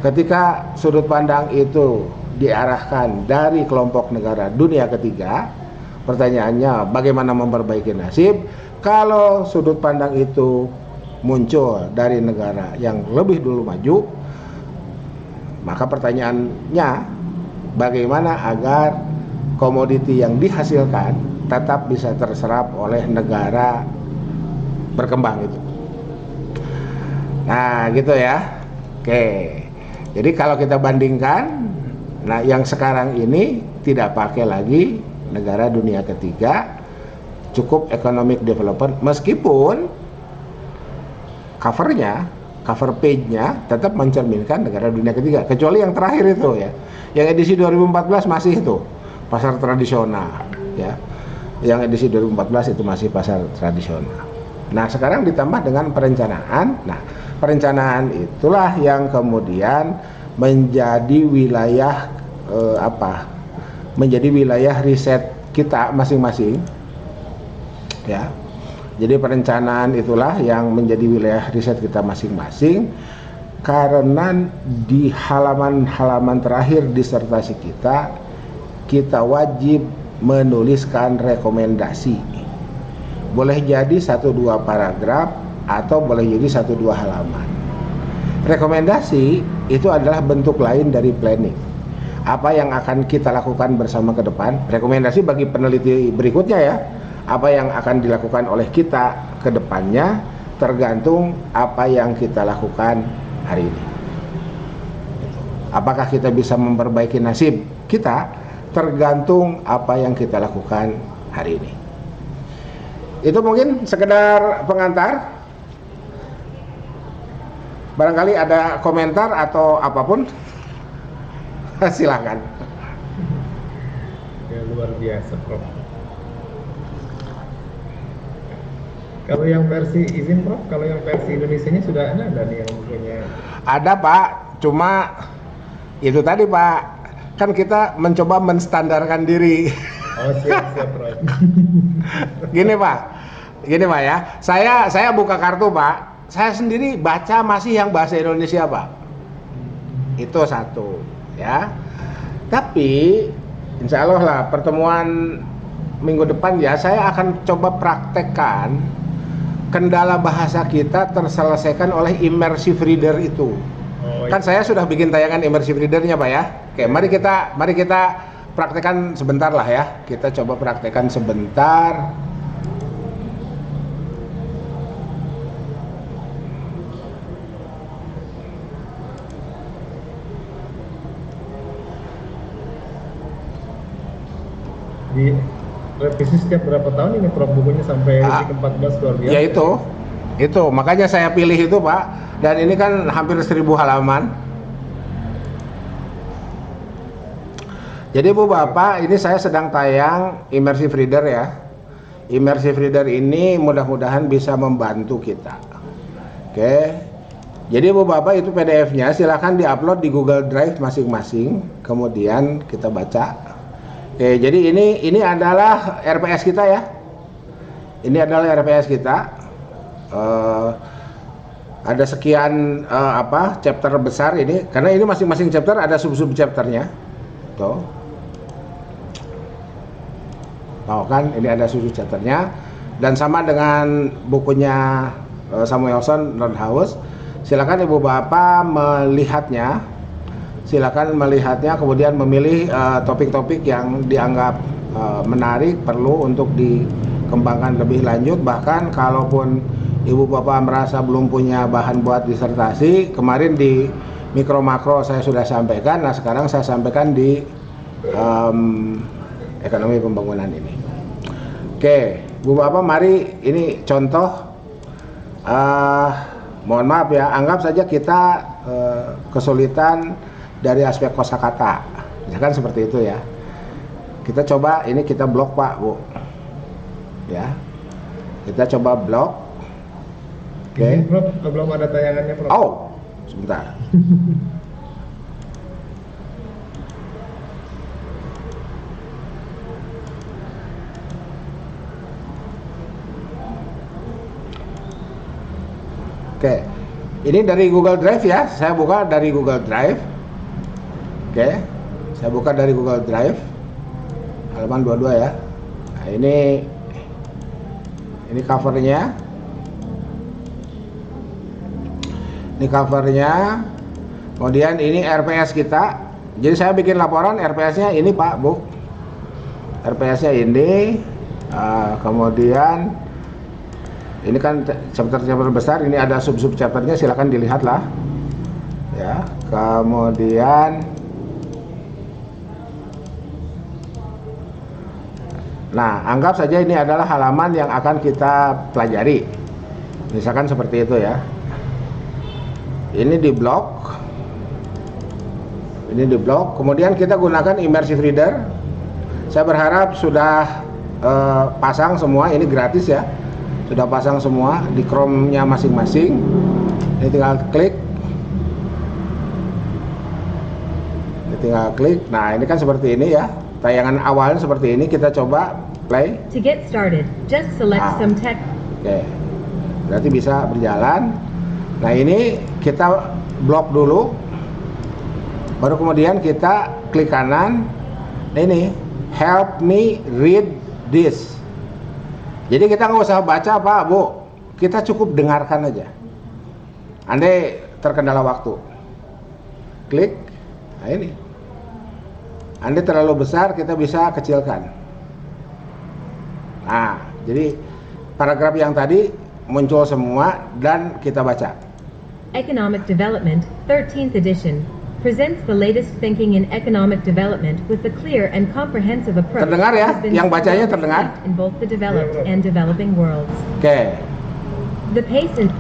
Ketika sudut pandang itu diarahkan dari kelompok negara dunia ketiga, pertanyaannya bagaimana memperbaiki nasib? Kalau sudut pandang itu muncul dari negara yang lebih dulu maju, maka pertanyaannya bagaimana agar komoditi yang dihasilkan tetap bisa terserap oleh negara berkembang itu. Nah, gitu ya. Oke. Jadi kalau kita bandingkan, nah yang sekarang ini tidak pakai lagi negara dunia ketiga, cukup economic development, meskipun cover page-nya tetap mencerminkan negara dunia ketiga, kecuali yang terakhir itu ya. Yang edisi 2014 masih itu pasar tradisional ya. Yang edisi 2014 itu masih pasar tradisional. Nah, sekarang ditambah dengan perencanaan. Nah, perencanaan itulah yang kemudian menjadi wilayah menjadi wilayah riset kita masing-masing ya. Jadi perencanaan itulah yang menjadi wilayah riset kita masing-masing, karena di halaman-halaman terakhir disertasi kita wajib menuliskan rekomendasi. Boleh jadi 1-2 paragraf atau boleh jadi 1-2 halaman. Rekomendasi itu adalah bentuk lain dari planning. Apa yang akan kita lakukan bersama ke depan, rekomendasi bagi peneliti berikutnya ya. Apa yang akan dilakukan oleh kita ke depannya tergantung apa yang kita lakukan hari ini. Apakah kita bisa memperbaiki nasib kita tergantung apa yang kita lakukan hari ini. Itu mungkin sekedar pengantar. Barangkali ada komentar atau apapun. Silakan. Ya, luar biasa, Prof. Kalau yang versi izin, Prof, kalau yang versi Indonesianya sudah ada nih yang punya. Ada, Pak. Cuma itu tadi, Pak. Kan kita mencoba menstandarkan diri. Oh, siap, Prof. Gini, Pak ya. Saya buka kartu, Pak. Saya sendiri baca masih yang bahasa Indonesia, Pak. Itu satu, ya. Tapi insya Allah lah pertemuan minggu depan ya saya akan coba praktekkan kendala bahasa kita terselesaikan oleh immersive reader itu. Oh, kan saya sudah bikin tayangan immersive readernya, Pak ya. Oke, mari kita praktekkan sebentar lah ya. Kita coba praktekkan sebentar. Di revisi setiap berapa tahun ini Prof bukunya sampai edisi ke-14 luar biasa. Ya itu makanya saya pilih itu Pak. Dan ini kan hampir 1000 halaman. Jadi Bu Bapak, ini saya sedang tayang immersive reader ya. Immersive reader ini mudah-mudahan bisa membantu kita. Oke. Jadi Bu Bapak itu PDF-nya silahkan diupload di Google Drive masing-masing. Kemudian kita baca. Oke, jadi ini adalah RPS kita ya. Ini adalah RPS kita. Ada sekian chapter besar ini, karena ini masing-masing chapter ada sub-sub chapternya. Tuh. Tahu kan, ini ada sub-sub chapternya. Dan sama dengan bukunya Samuelson Nordhaus. Silakan Ibu Bapak melihatnya. Silakan melihatnya, kemudian memilih topik-topik yang dianggap menarik, perlu untuk dikembangkan lebih lanjut. Bahkan kalaupun Ibu Bapak merasa belum punya bahan buat disertasi, kemarin di mikro makro saya sudah sampaikan. Nah sekarang saya sampaikan di ekonomi pembangunan ini. Oke, Bu Bapak, mari ini contoh. Mohon maaf ya, anggap saja kita kesulitan dari aspek kosakata, misalkan seperti itu ya. Kita coba ini kita blok Pak Bu, ya. Kita coba blok. Oke. Prof, belum ada tayangannya Prof. Oh, sebentar. Oke, ini dari Google Drive ya. Saya buka dari Google Drive. Oke, saya buka dari Google Drive halaman 22 ya. Nah, ini covernya. Ini covernya. Kemudian ini RPS kita. Jadi saya bikin laporan RPS-nya ini Pak Bu. RPS-nya ini. Kemudian ini kan chapter-chapter besar. Ini ada sub-sub chapternya. Silakan dilihatlah. Ya. Kemudian. Nah, anggap saja ini adalah halaman yang akan kita pelajari. Misalkan seperti itu ya. Ini di blok. Ini di blok. Kemudian kita gunakan immersive reader. Saya berharap sudah pasang semua. Ini gratis ya. Sudah pasang semua di Chrome-nya masing-masing. Ini tinggal klik. Ini tinggal klik. Nah, ini kan seperti ini ya. Tayangan awalnya seperti ini, kita coba play. To get started, just select some text. Oke. Berarti bisa berjalan. Nah, ini kita blok dulu. Baru kemudian kita klik kanan. Nah, ini help me read this. Jadi kita nggak usah baca Pak Bu. Kita cukup dengarkan aja. Andai terkendala waktu. Klik. Nah, ini. Andai terlalu besar, kita bisa kecilkan. Nah, jadi paragraf yang tadi muncul semua dan kita baca. Economic Development, 13th edition, presents the latest thinking in economic development with the clear and comprehensive approach. Terdengar ya? that has been Yang bacanya well terdengar? received in both the developed and developing worlds. Oke. The pace and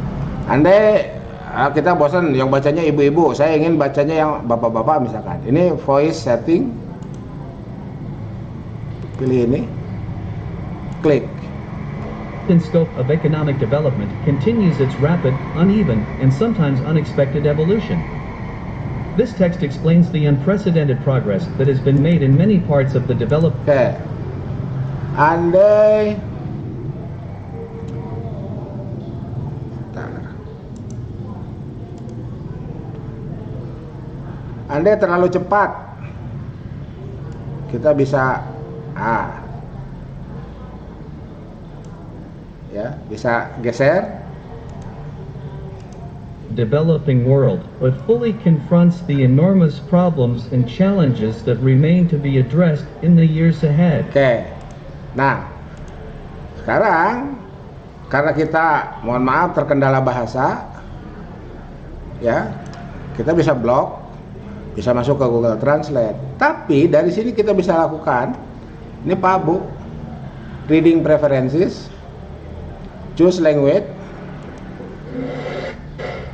Andai kita bosan yang bacanya ibu-ibu, saya ingin bacanya yang bapak-bapak misalkan. Ini voice setting. Pilih ini. Klik. In scope of economic development continues its rapid, uneven, and sometimes unexpected evolution. This text explains the unprecedented progress that has been made in many parts of the developed. Oke. Andai Andai terlalu cepat, kita bisa ya bisa geser. developing world, but fully confronts the enormous problems and challenges that remain to be addressed in the years ahead. Oke. Nah, sekarang karena kita mohon maaf terkendala bahasa, ya, kita bisa blok, bisa masuk ke Google Translate. Tapi dari sini kita bisa lakukan, ini Pak Bu, reading preferences, choose language,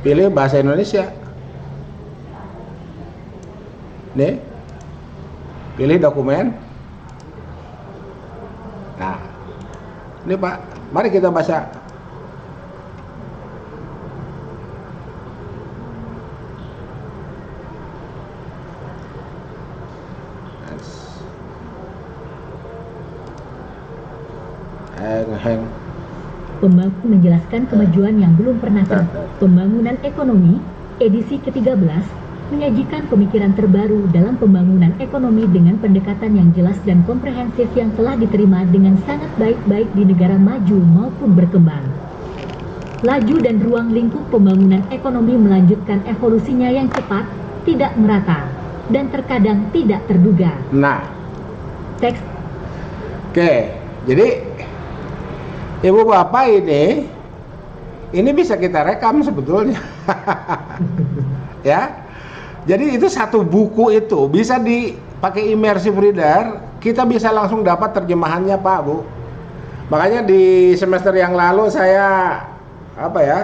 pilih bahasa Indonesia. Nih, pilih dokumen. Nah, ini Pak, mari kita baca. Heng. Pembangun menjelaskan kemajuan yang belum pernah Pembangunan ekonomi, edisi ke-13, menyajikan pemikiran terbaru dalam pembangunan ekonomi dengan pendekatan yang jelas dan komprehensif yang telah diterima dengan sangat baik-baik di negara maju maupun berkembang. Laju dan ruang lingkup pembangunan ekonomi melanjutkan evolusinya yang cepat, tidak merata, dan terkadang tidak terduga. Nah, Teks. oke, jadi Ibu Bapak ini bisa kita rekam sebetulnya. Ya. Jadi itu satu buku itu bisa dipakai immersive reader, kita bisa langsung dapat terjemahannya Pak Bu. Makanya di semester yang lalu saya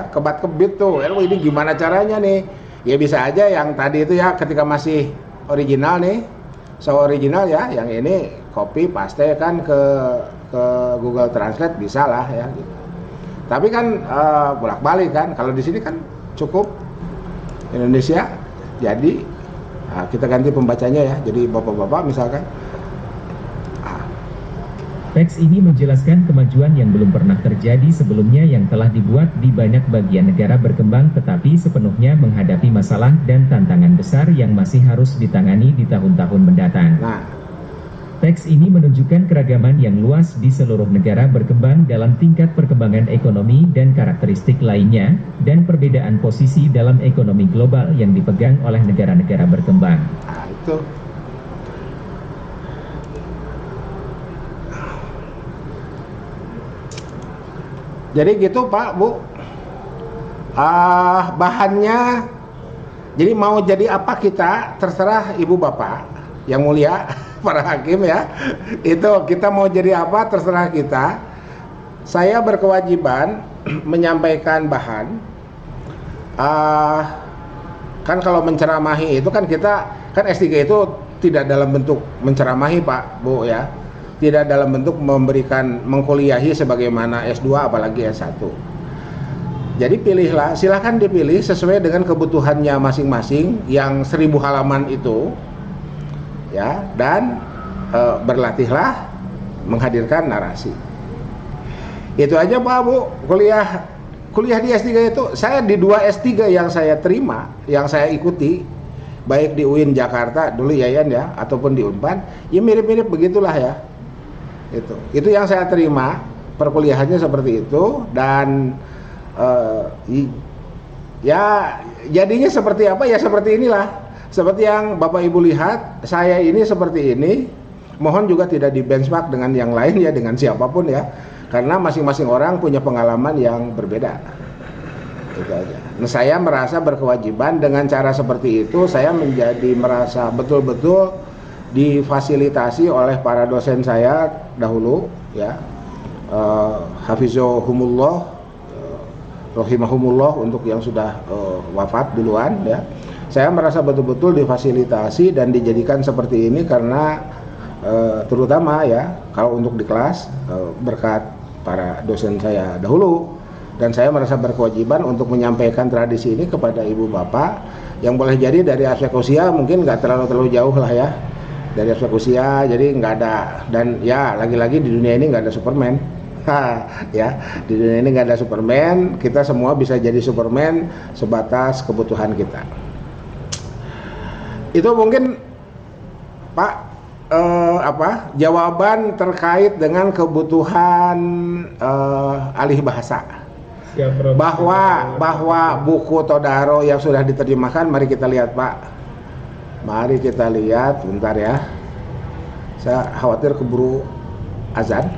kebat-kebit tuh, ini gimana caranya nih? Ya bisa aja yang tadi itu ya ketika masih original nih, original ya, yang ini copy paste kan ke Google Translate bisa lah ya gitu. Tapi kan bolak-balik kan, kalau di sini kan cukup Indonesia. Jadi kita ganti pembacanya ya. Jadi bapak-bapak misalkan. Teks ini menjelaskan kemajuan yang belum pernah terjadi sebelumnya yang telah dibuat di banyak bagian negara berkembang tetapi sepenuhnya menghadapi masalah dan tantangan besar yang masih harus ditangani di tahun-tahun mendatang. Nah, teks ini menunjukkan keragaman yang luas di seluruh negara berkembang dalam tingkat perkembangan ekonomi dan karakteristik lainnya, dan perbedaan posisi dalam ekonomi global yang dipegang oleh negara-negara berkembang. nah itu. Jadi gitu Pak Bu, bahannya, jadi mau jadi apa kita terserah Ibu Bapak yang mulia, para hakim ya, itu kita mau jadi apa terserah kita. Saya berkewajiban menyampaikan bahan. Kan kalau menceramahi itu kan kita, kan S3 itu tidak dalam bentuk menceramahi Pak Bu ya, tidak dalam bentuk memberikan mengkuliahi sebagaimana S2 apalagi S1. Jadi pilihlah, silahkan dipilih sesuai dengan kebutuhannya masing-masing yang 1000 halaman itu ya, dan berlatihlah menghadirkan narasi. Itu aja Pak Bu, kuliah di S3 itu, saya di 2 S3 yang saya terima, yang saya ikuti, baik di UIN Jakarta dulu Yayan ya, ataupun di Unpad, ya mirip-mirip begitulah ya. Itu yang saya terima, perkuliahannya seperti itu, dan ya jadinya seperti apa ya, seperti inilah, seperti yang Bapak Ibu lihat, saya ini seperti ini. Mohon juga tidak di benchmark dengan yang lain ya, dengan siapapun ya, karena masing-masing orang punya pengalaman yang berbeda. Itu aja. Nah, saya merasa berkewajiban dengan cara seperti itu, saya menjadi merasa betul-betul difasilitasi oleh para dosen saya dahulu ya, hafizohumullah, rahimahumullah untuk yang sudah wafat duluan ya. Saya merasa betul-betul difasilitasi dan dijadikan seperti ini karena terutama ya kalau untuk di kelas berkat para dosen saya dahulu, dan saya merasa berkewajiban untuk menyampaikan tradisi ini kepada ibu bapak yang boleh jadi dari aspek usia mungkin nggak terlalu jauh lah ya, dari aspek usia, jadi nggak ada, dan ya lagi-lagi di dunia ini nggak ada Superman. Ya, di dunia ini nggak ada Superman, kita semua bisa jadi Superman sebatas kebutuhan kita. Itu mungkin Pak jawaban terkait dengan kebutuhan alih bahasa. Siap, Prof. bahwa buku Todaro yang sudah diterjemahkan, mari kita lihat Pak. Mari kita lihat, bentar ya. Saya khawatir keburu azan.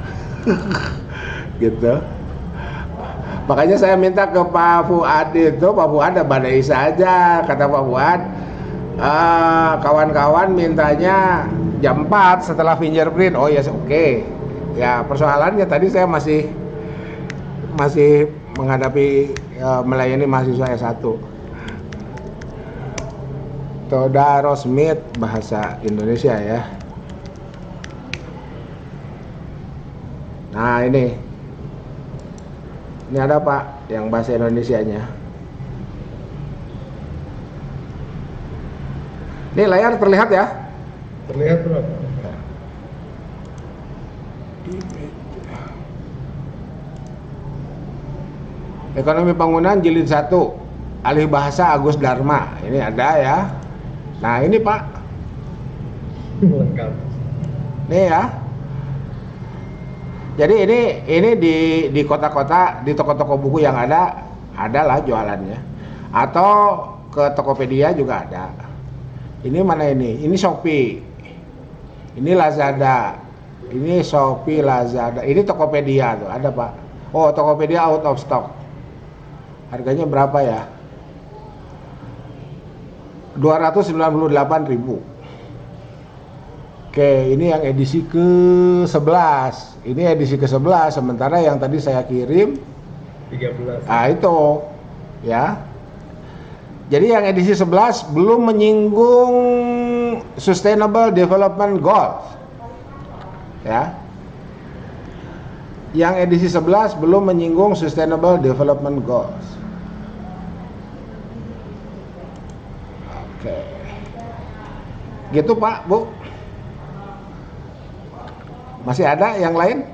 Gitu. Makanya saya minta ke Pak Fuad itu, Pak Fuad badai saja, kata Pak Fuad. Kawan-kawan mintanya jam 4 setelah fingerprint. Oh ya, oke. Ya, persoalannya tadi saya masih menghadapi melayani mahasiswa S1. Todaro Smith bahasa Indonesia ya. Nah, ini ada Pak yang bahasa Indonesianya. Ini layar terlihat ya? Terlihat, Prof. Ekonomi Bangunan Jilid 1, Alih Bahasa Agus Dharma. Ini ada ya. Nah, ini Pak. Lengkap. Nih ya. Jadi ini di kota-kota, di toko-toko buku yang ada lah jualannya. Atau ke Tokopedia juga ada. Ini mana ini? Ini Shopee. Ini Lazada. Ini Shopee, Lazada. Ini Tokopedia tuh, ada Pak. Oh, Tokopedia out of stock. Harganya berapa ya? 298.000. Oke, ini yang edisi ke-11. Ini edisi ke-11, sementara yang tadi saya kirim 13. itu ya. Jadi yang edisi 11 belum menyinggung Sustainable Development Goals. Ya. Yang edisi 11 belum menyinggung Sustainable Development Goals. Oke. Gitu Pak, Bu. Masih ada yang lain?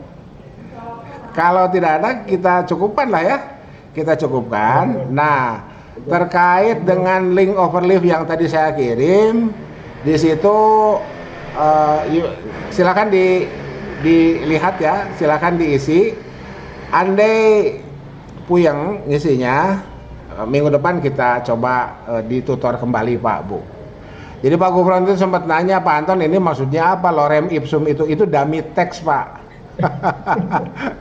Kalau tidak ada, kita cukupkan lah ya. Kita cukupkan. Nah, terkait dengan link overleaf yang tadi saya kirim, di situ silakan dilihat ya, silakan diisi. Andai puyeng ngisinya, minggu depan kita coba ditutor kembali Pak Bu. Jadi Pak Gufron itu sempat nanya, Pak Anton ini maksudnya apa lorem ipsum itu dummy text Pak.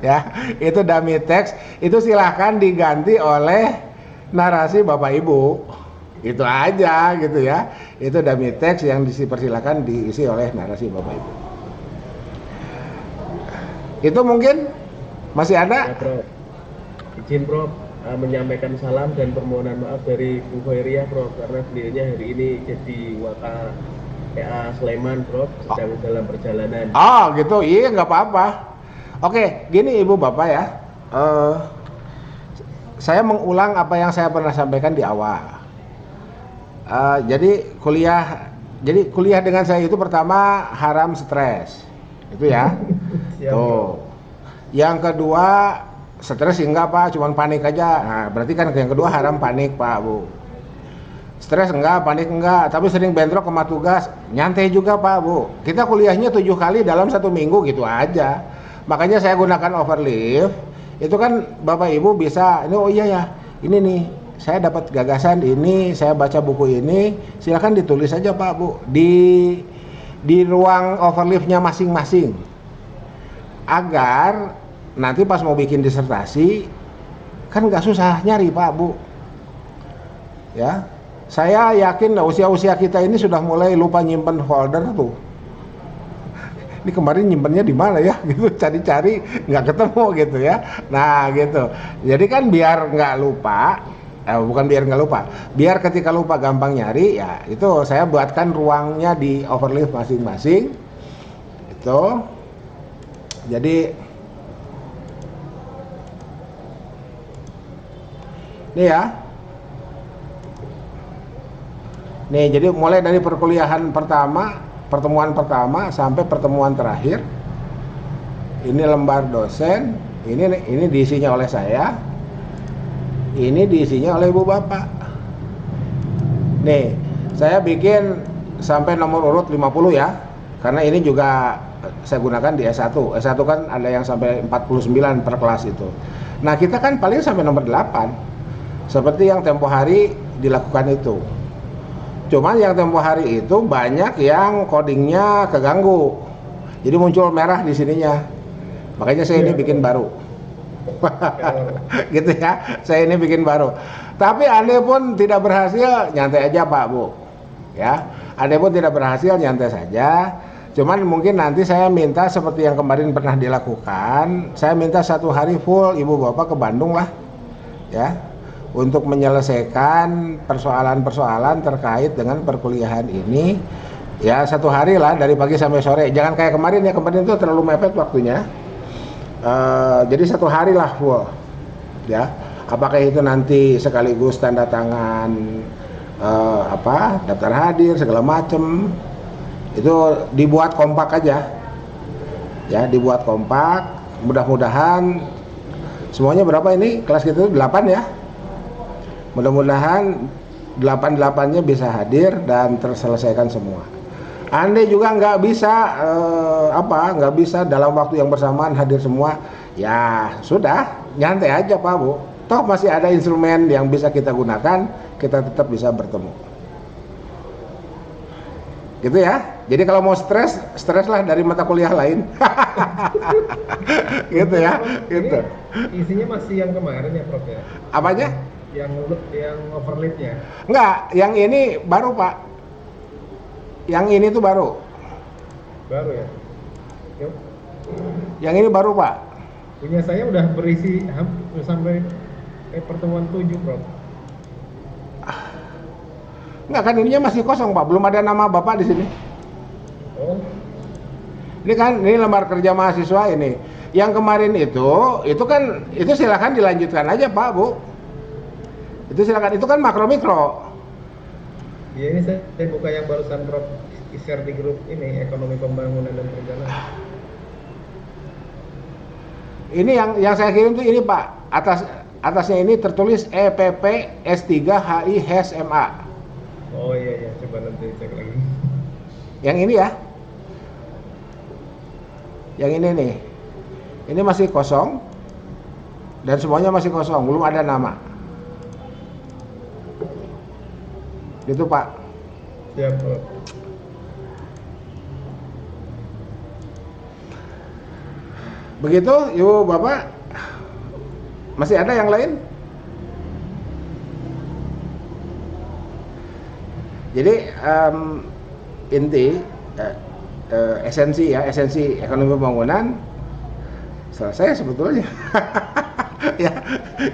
Ya, itu dummy text, itu silahkan diganti oleh narasi Bapak Ibu. Itu aja gitu ya. Itu dummy text yang dipersilakan diisi oleh narasi Bapak Ibu. Itu mungkin masih ada? Ya, Prof. Izin Prof menyampaikan salam dan permohonan maaf dari Bu Hoiriah Prof, karena beliaunya hari ini jadi Waka PA Sleman Prof, sedang dalam perjalanan. Oh gitu, iya nggak apa-apa. Oke, gini Ibu Bapak ya, saya mengulang apa yang saya pernah sampaikan di awal. Jadi kuliah dengan saya itu pertama haram stres, itu ya. Tuh. Yang kedua stres enggak Pak, cuman panik aja. Nah, berarti kan yang kedua haram panik Pak Bu. Stres enggak, panik enggak, tapi sering bentrok sama tugas, nyantai juga Pak Bu. Kita kuliahnya 7 kali dalam 1 minggu gitu aja. Makanya saya gunakan overleaf. Itu kan Bapak Ibu bisa, ini oh iya ya, ini nih, saya dapat gagasan ini, saya baca buku ini, silakan ditulis aja Pak Bu di ruang overleaf-nya masing-masing. Agar nanti pas mau bikin disertasi kan nggak susah nyari Pak Bu. Ya, saya yakin usia-usia kita ini sudah mulai lupa nyimpen folder tuh. Ini kemarin nyimpennya di mana ya? Gitu, cari-cari nggak ketemu gitu ya. Nah gitu. Jadi kan biar nggak lupa, bukan biar nggak lupa, biar ketika lupa gampang nyari ya. Itu saya buatkan ruangnya di overleaf masing-masing. Itu. Jadi nih ya. Nih, jadi mulai dari perkuliahan pertama, pertemuan pertama sampai pertemuan terakhir. Ini lembar dosen, ini diisinya oleh saya. Ini diisinya oleh Ibu Bapak. Nih, saya bikin sampai nomor urut 50 ya. Karena ini juga saya gunakan di S1. S1 kan ada yang sampai 49 per kelas itu. Nah, kita kan paling sampai nomor 8. Seperti yang tempo hari dilakukan itu. Cuman yang tempo hari itu banyak yang codingnya keganggu. Jadi muncul merah di sininya. Makanya saya ini bikin baru. Gitu ya. Saya ini bikin baru. Tapi andai pun tidak berhasil, nyantai aja Pak Bu. Ya. Andai pun tidak berhasil, nyantai saja. Cuman mungkin nanti saya minta seperti yang kemarin pernah dilakukan, saya minta 1 hari full Ibu Bapak ke Bandung lah. Ya. Untuk menyelesaikan persoalan-persoalan terkait dengan perkuliahan ini, ya 1 hari lah dari pagi sampai sore. Jangan kayak kemarin ya, kemarin itu terlalu mepet waktunya. Jadi 1 hari lah full, ya. Apakah itu nanti sekaligus tanda tangan daftar hadir segala macem, itu dibuat kompak aja, ya dibuat kompak. Mudah-mudahan semuanya berapa ini kelas kita 8 ya. Mudah-mudahan 8-8-nya bisa hadir dan terselesaikan semua. Andai juga nggak bisa dalam waktu yang bersamaan hadir semua, ya sudah, nyantai aja Pak Bu. Toh masih ada instrumen yang bisa kita gunakan, kita tetap bisa bertemu. Gitu ya. Jadi kalau mau stres lah dari mata kuliah lain. Gitu ya. Gitu. Isinya masih yang kemarin ya Prof ya? Apanya? Yang overlapnya? Enggak, yang ini baru Pak. Yang ini tuh baru. Baru ya? Yuk. Yang ini baru Pak. Punya saya udah berisi sampai pertemuan 7 Prof. Enggak, kan ininya masih kosong Pak, belum ada nama Bapak di sini. Oh. Ini kan ini lembar kerja mahasiswa ini. Yang kemarin itu kan silakan dilanjutkan aja Pak Bu. Itu silakan, itu kan makro mikro. Iya, ini saya buka yang barusan Prof share di grup ini, ekonomi pembangunan dan perencanaan. Ini yang saya kirim tuh ini Pak. Atasnya ini tertulis EPP S3 HI HSMA. Oh iya, coba nanti cek lagi. Yang ini ya. Yang ini nih. Ini masih kosong. Dan semuanya masih kosong, belum ada nama. Gitu Pak. Siap Prof. Begitu Ibu Bapak. Masih ada yang lain? Jadi esensi ekonomi pembangunan selesai sebetulnya. Ya,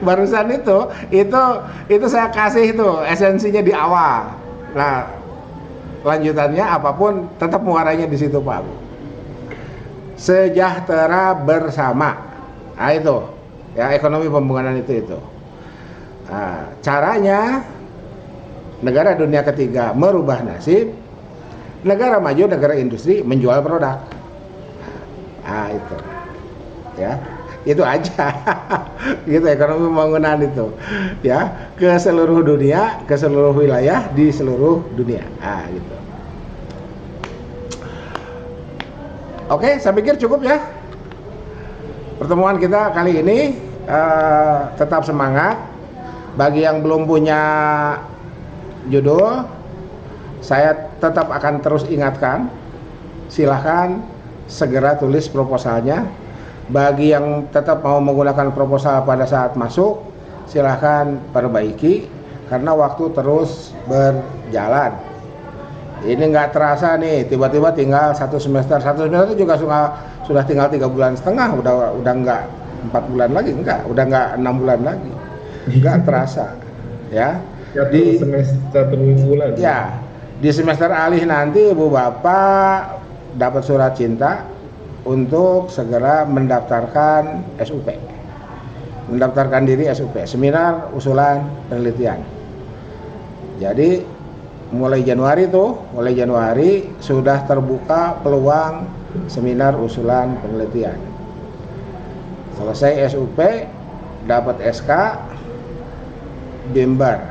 barusan itu saya kasih itu esensinya di awal. Nah, lanjutannya apapun tetap muaranya di situ Pak. Sejahtera bersama. Nah itu, ya ekonomi pembangunan itu. Nah, caranya negara dunia ketiga merubah nasib, negara maju, negara industri menjual produk. Nah itu, ya. Itu aja. Gitu ekonomi pembangunan itu, ya, ke seluruh dunia, ke seluruh wilayah di seluruh dunia. Ah gitu. Oke, saya pikir cukup ya pertemuan kita kali ini. Tetap semangat. Bagi yang belum punya judul, saya tetap akan terus ingatkan, silahkan segera tulis proposalnya. Bagi yang tetap mau menggunakan proposal pada saat masuk, silahkan perbaiki karena waktu terus berjalan. Ini nggak terasa nih, tiba-tiba tinggal 1 semester itu juga sudah tinggal 3,5 bulan, udah nggak 4 bulan lagi, udah nggak 6 bulan lagi, nggak terasa, ya. Di semester 1 bulan. Ya, di semester alih nanti Ibu Bapak dapat surat cinta untuk segera mendaftarkan SUP, mendaftarkan diri SUP, seminar usulan penelitian. Jadi mulai Januari sudah terbuka peluang seminar usulan penelitian. Selesai SUP, dapat SK, bimbar.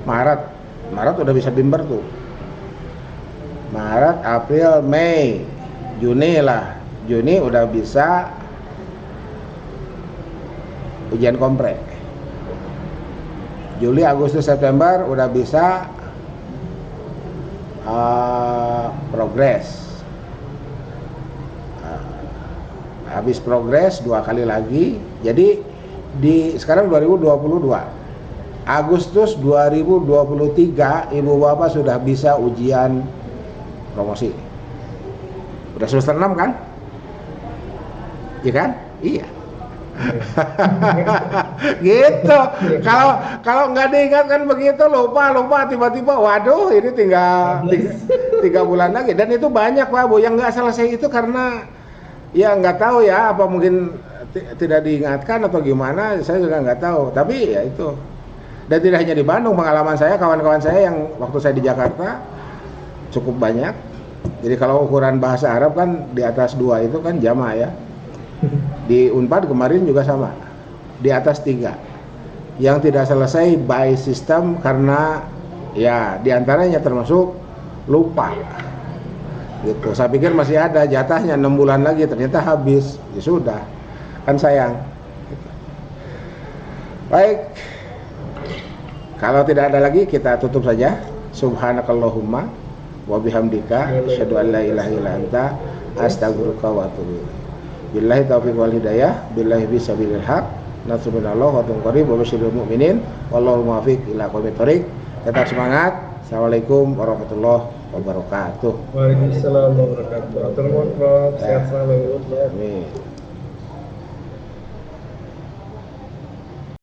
Maret udah bisa bimbar tuh. Maret, April, Mei, Juni udah bisa ujian kompre. Juli, Agustus, September udah bisa progres. Habis progres 2 kali lagi. Jadi di sekarang 2022. Agustus 2023 Ibu Bapak sudah bisa ujian promosi. Udah semester 6 kan? Iya kan? Iya. Gitu. Kalau nggak diingatkan begitu lupa tiba-tiba waduh ini tinggal 3 bulan lagi, dan itu banyak Pak Bu yang nggak selesai itu karena ya nggak tahu ya, apa mungkin tidak diingatkan atau gimana, saya juga nggak tahu. Tapi ya itu, dan tidak hanya di Bandung, pengalaman saya, kawan-kawan saya yang waktu saya di Jakarta cukup banyak. Jadi kalau ukuran bahasa Arab kan di atas 2 itu kan jama ya. Di Unpad kemarin juga sama, di atas 3 yang tidak selesai by system karena ya diantaranya termasuk lupa gitu. Saya pikir masih ada jatahnya 6 bulan lagi, ternyata habis. Ya sudah, kan sayang. Baik, kalau tidak ada lagi kita tutup saja. Subhanakallahumma wa bihamdika asyhadu an la ilaha illa anta astaghfiruka wa atubu ilaik. Billahi taufiq wal hidayah, billahi bisabilil haq, nasrullah wa tunqarib wa basyiril mu'minin, wallahu muwaffiq ila aqwamit thoriq. Tetap semangat. Assalamualaikum warahmatullahi wabarakatuh. Waalaikumsalam warahmatullahi wabarakatuh. Sehat selalu. Amin.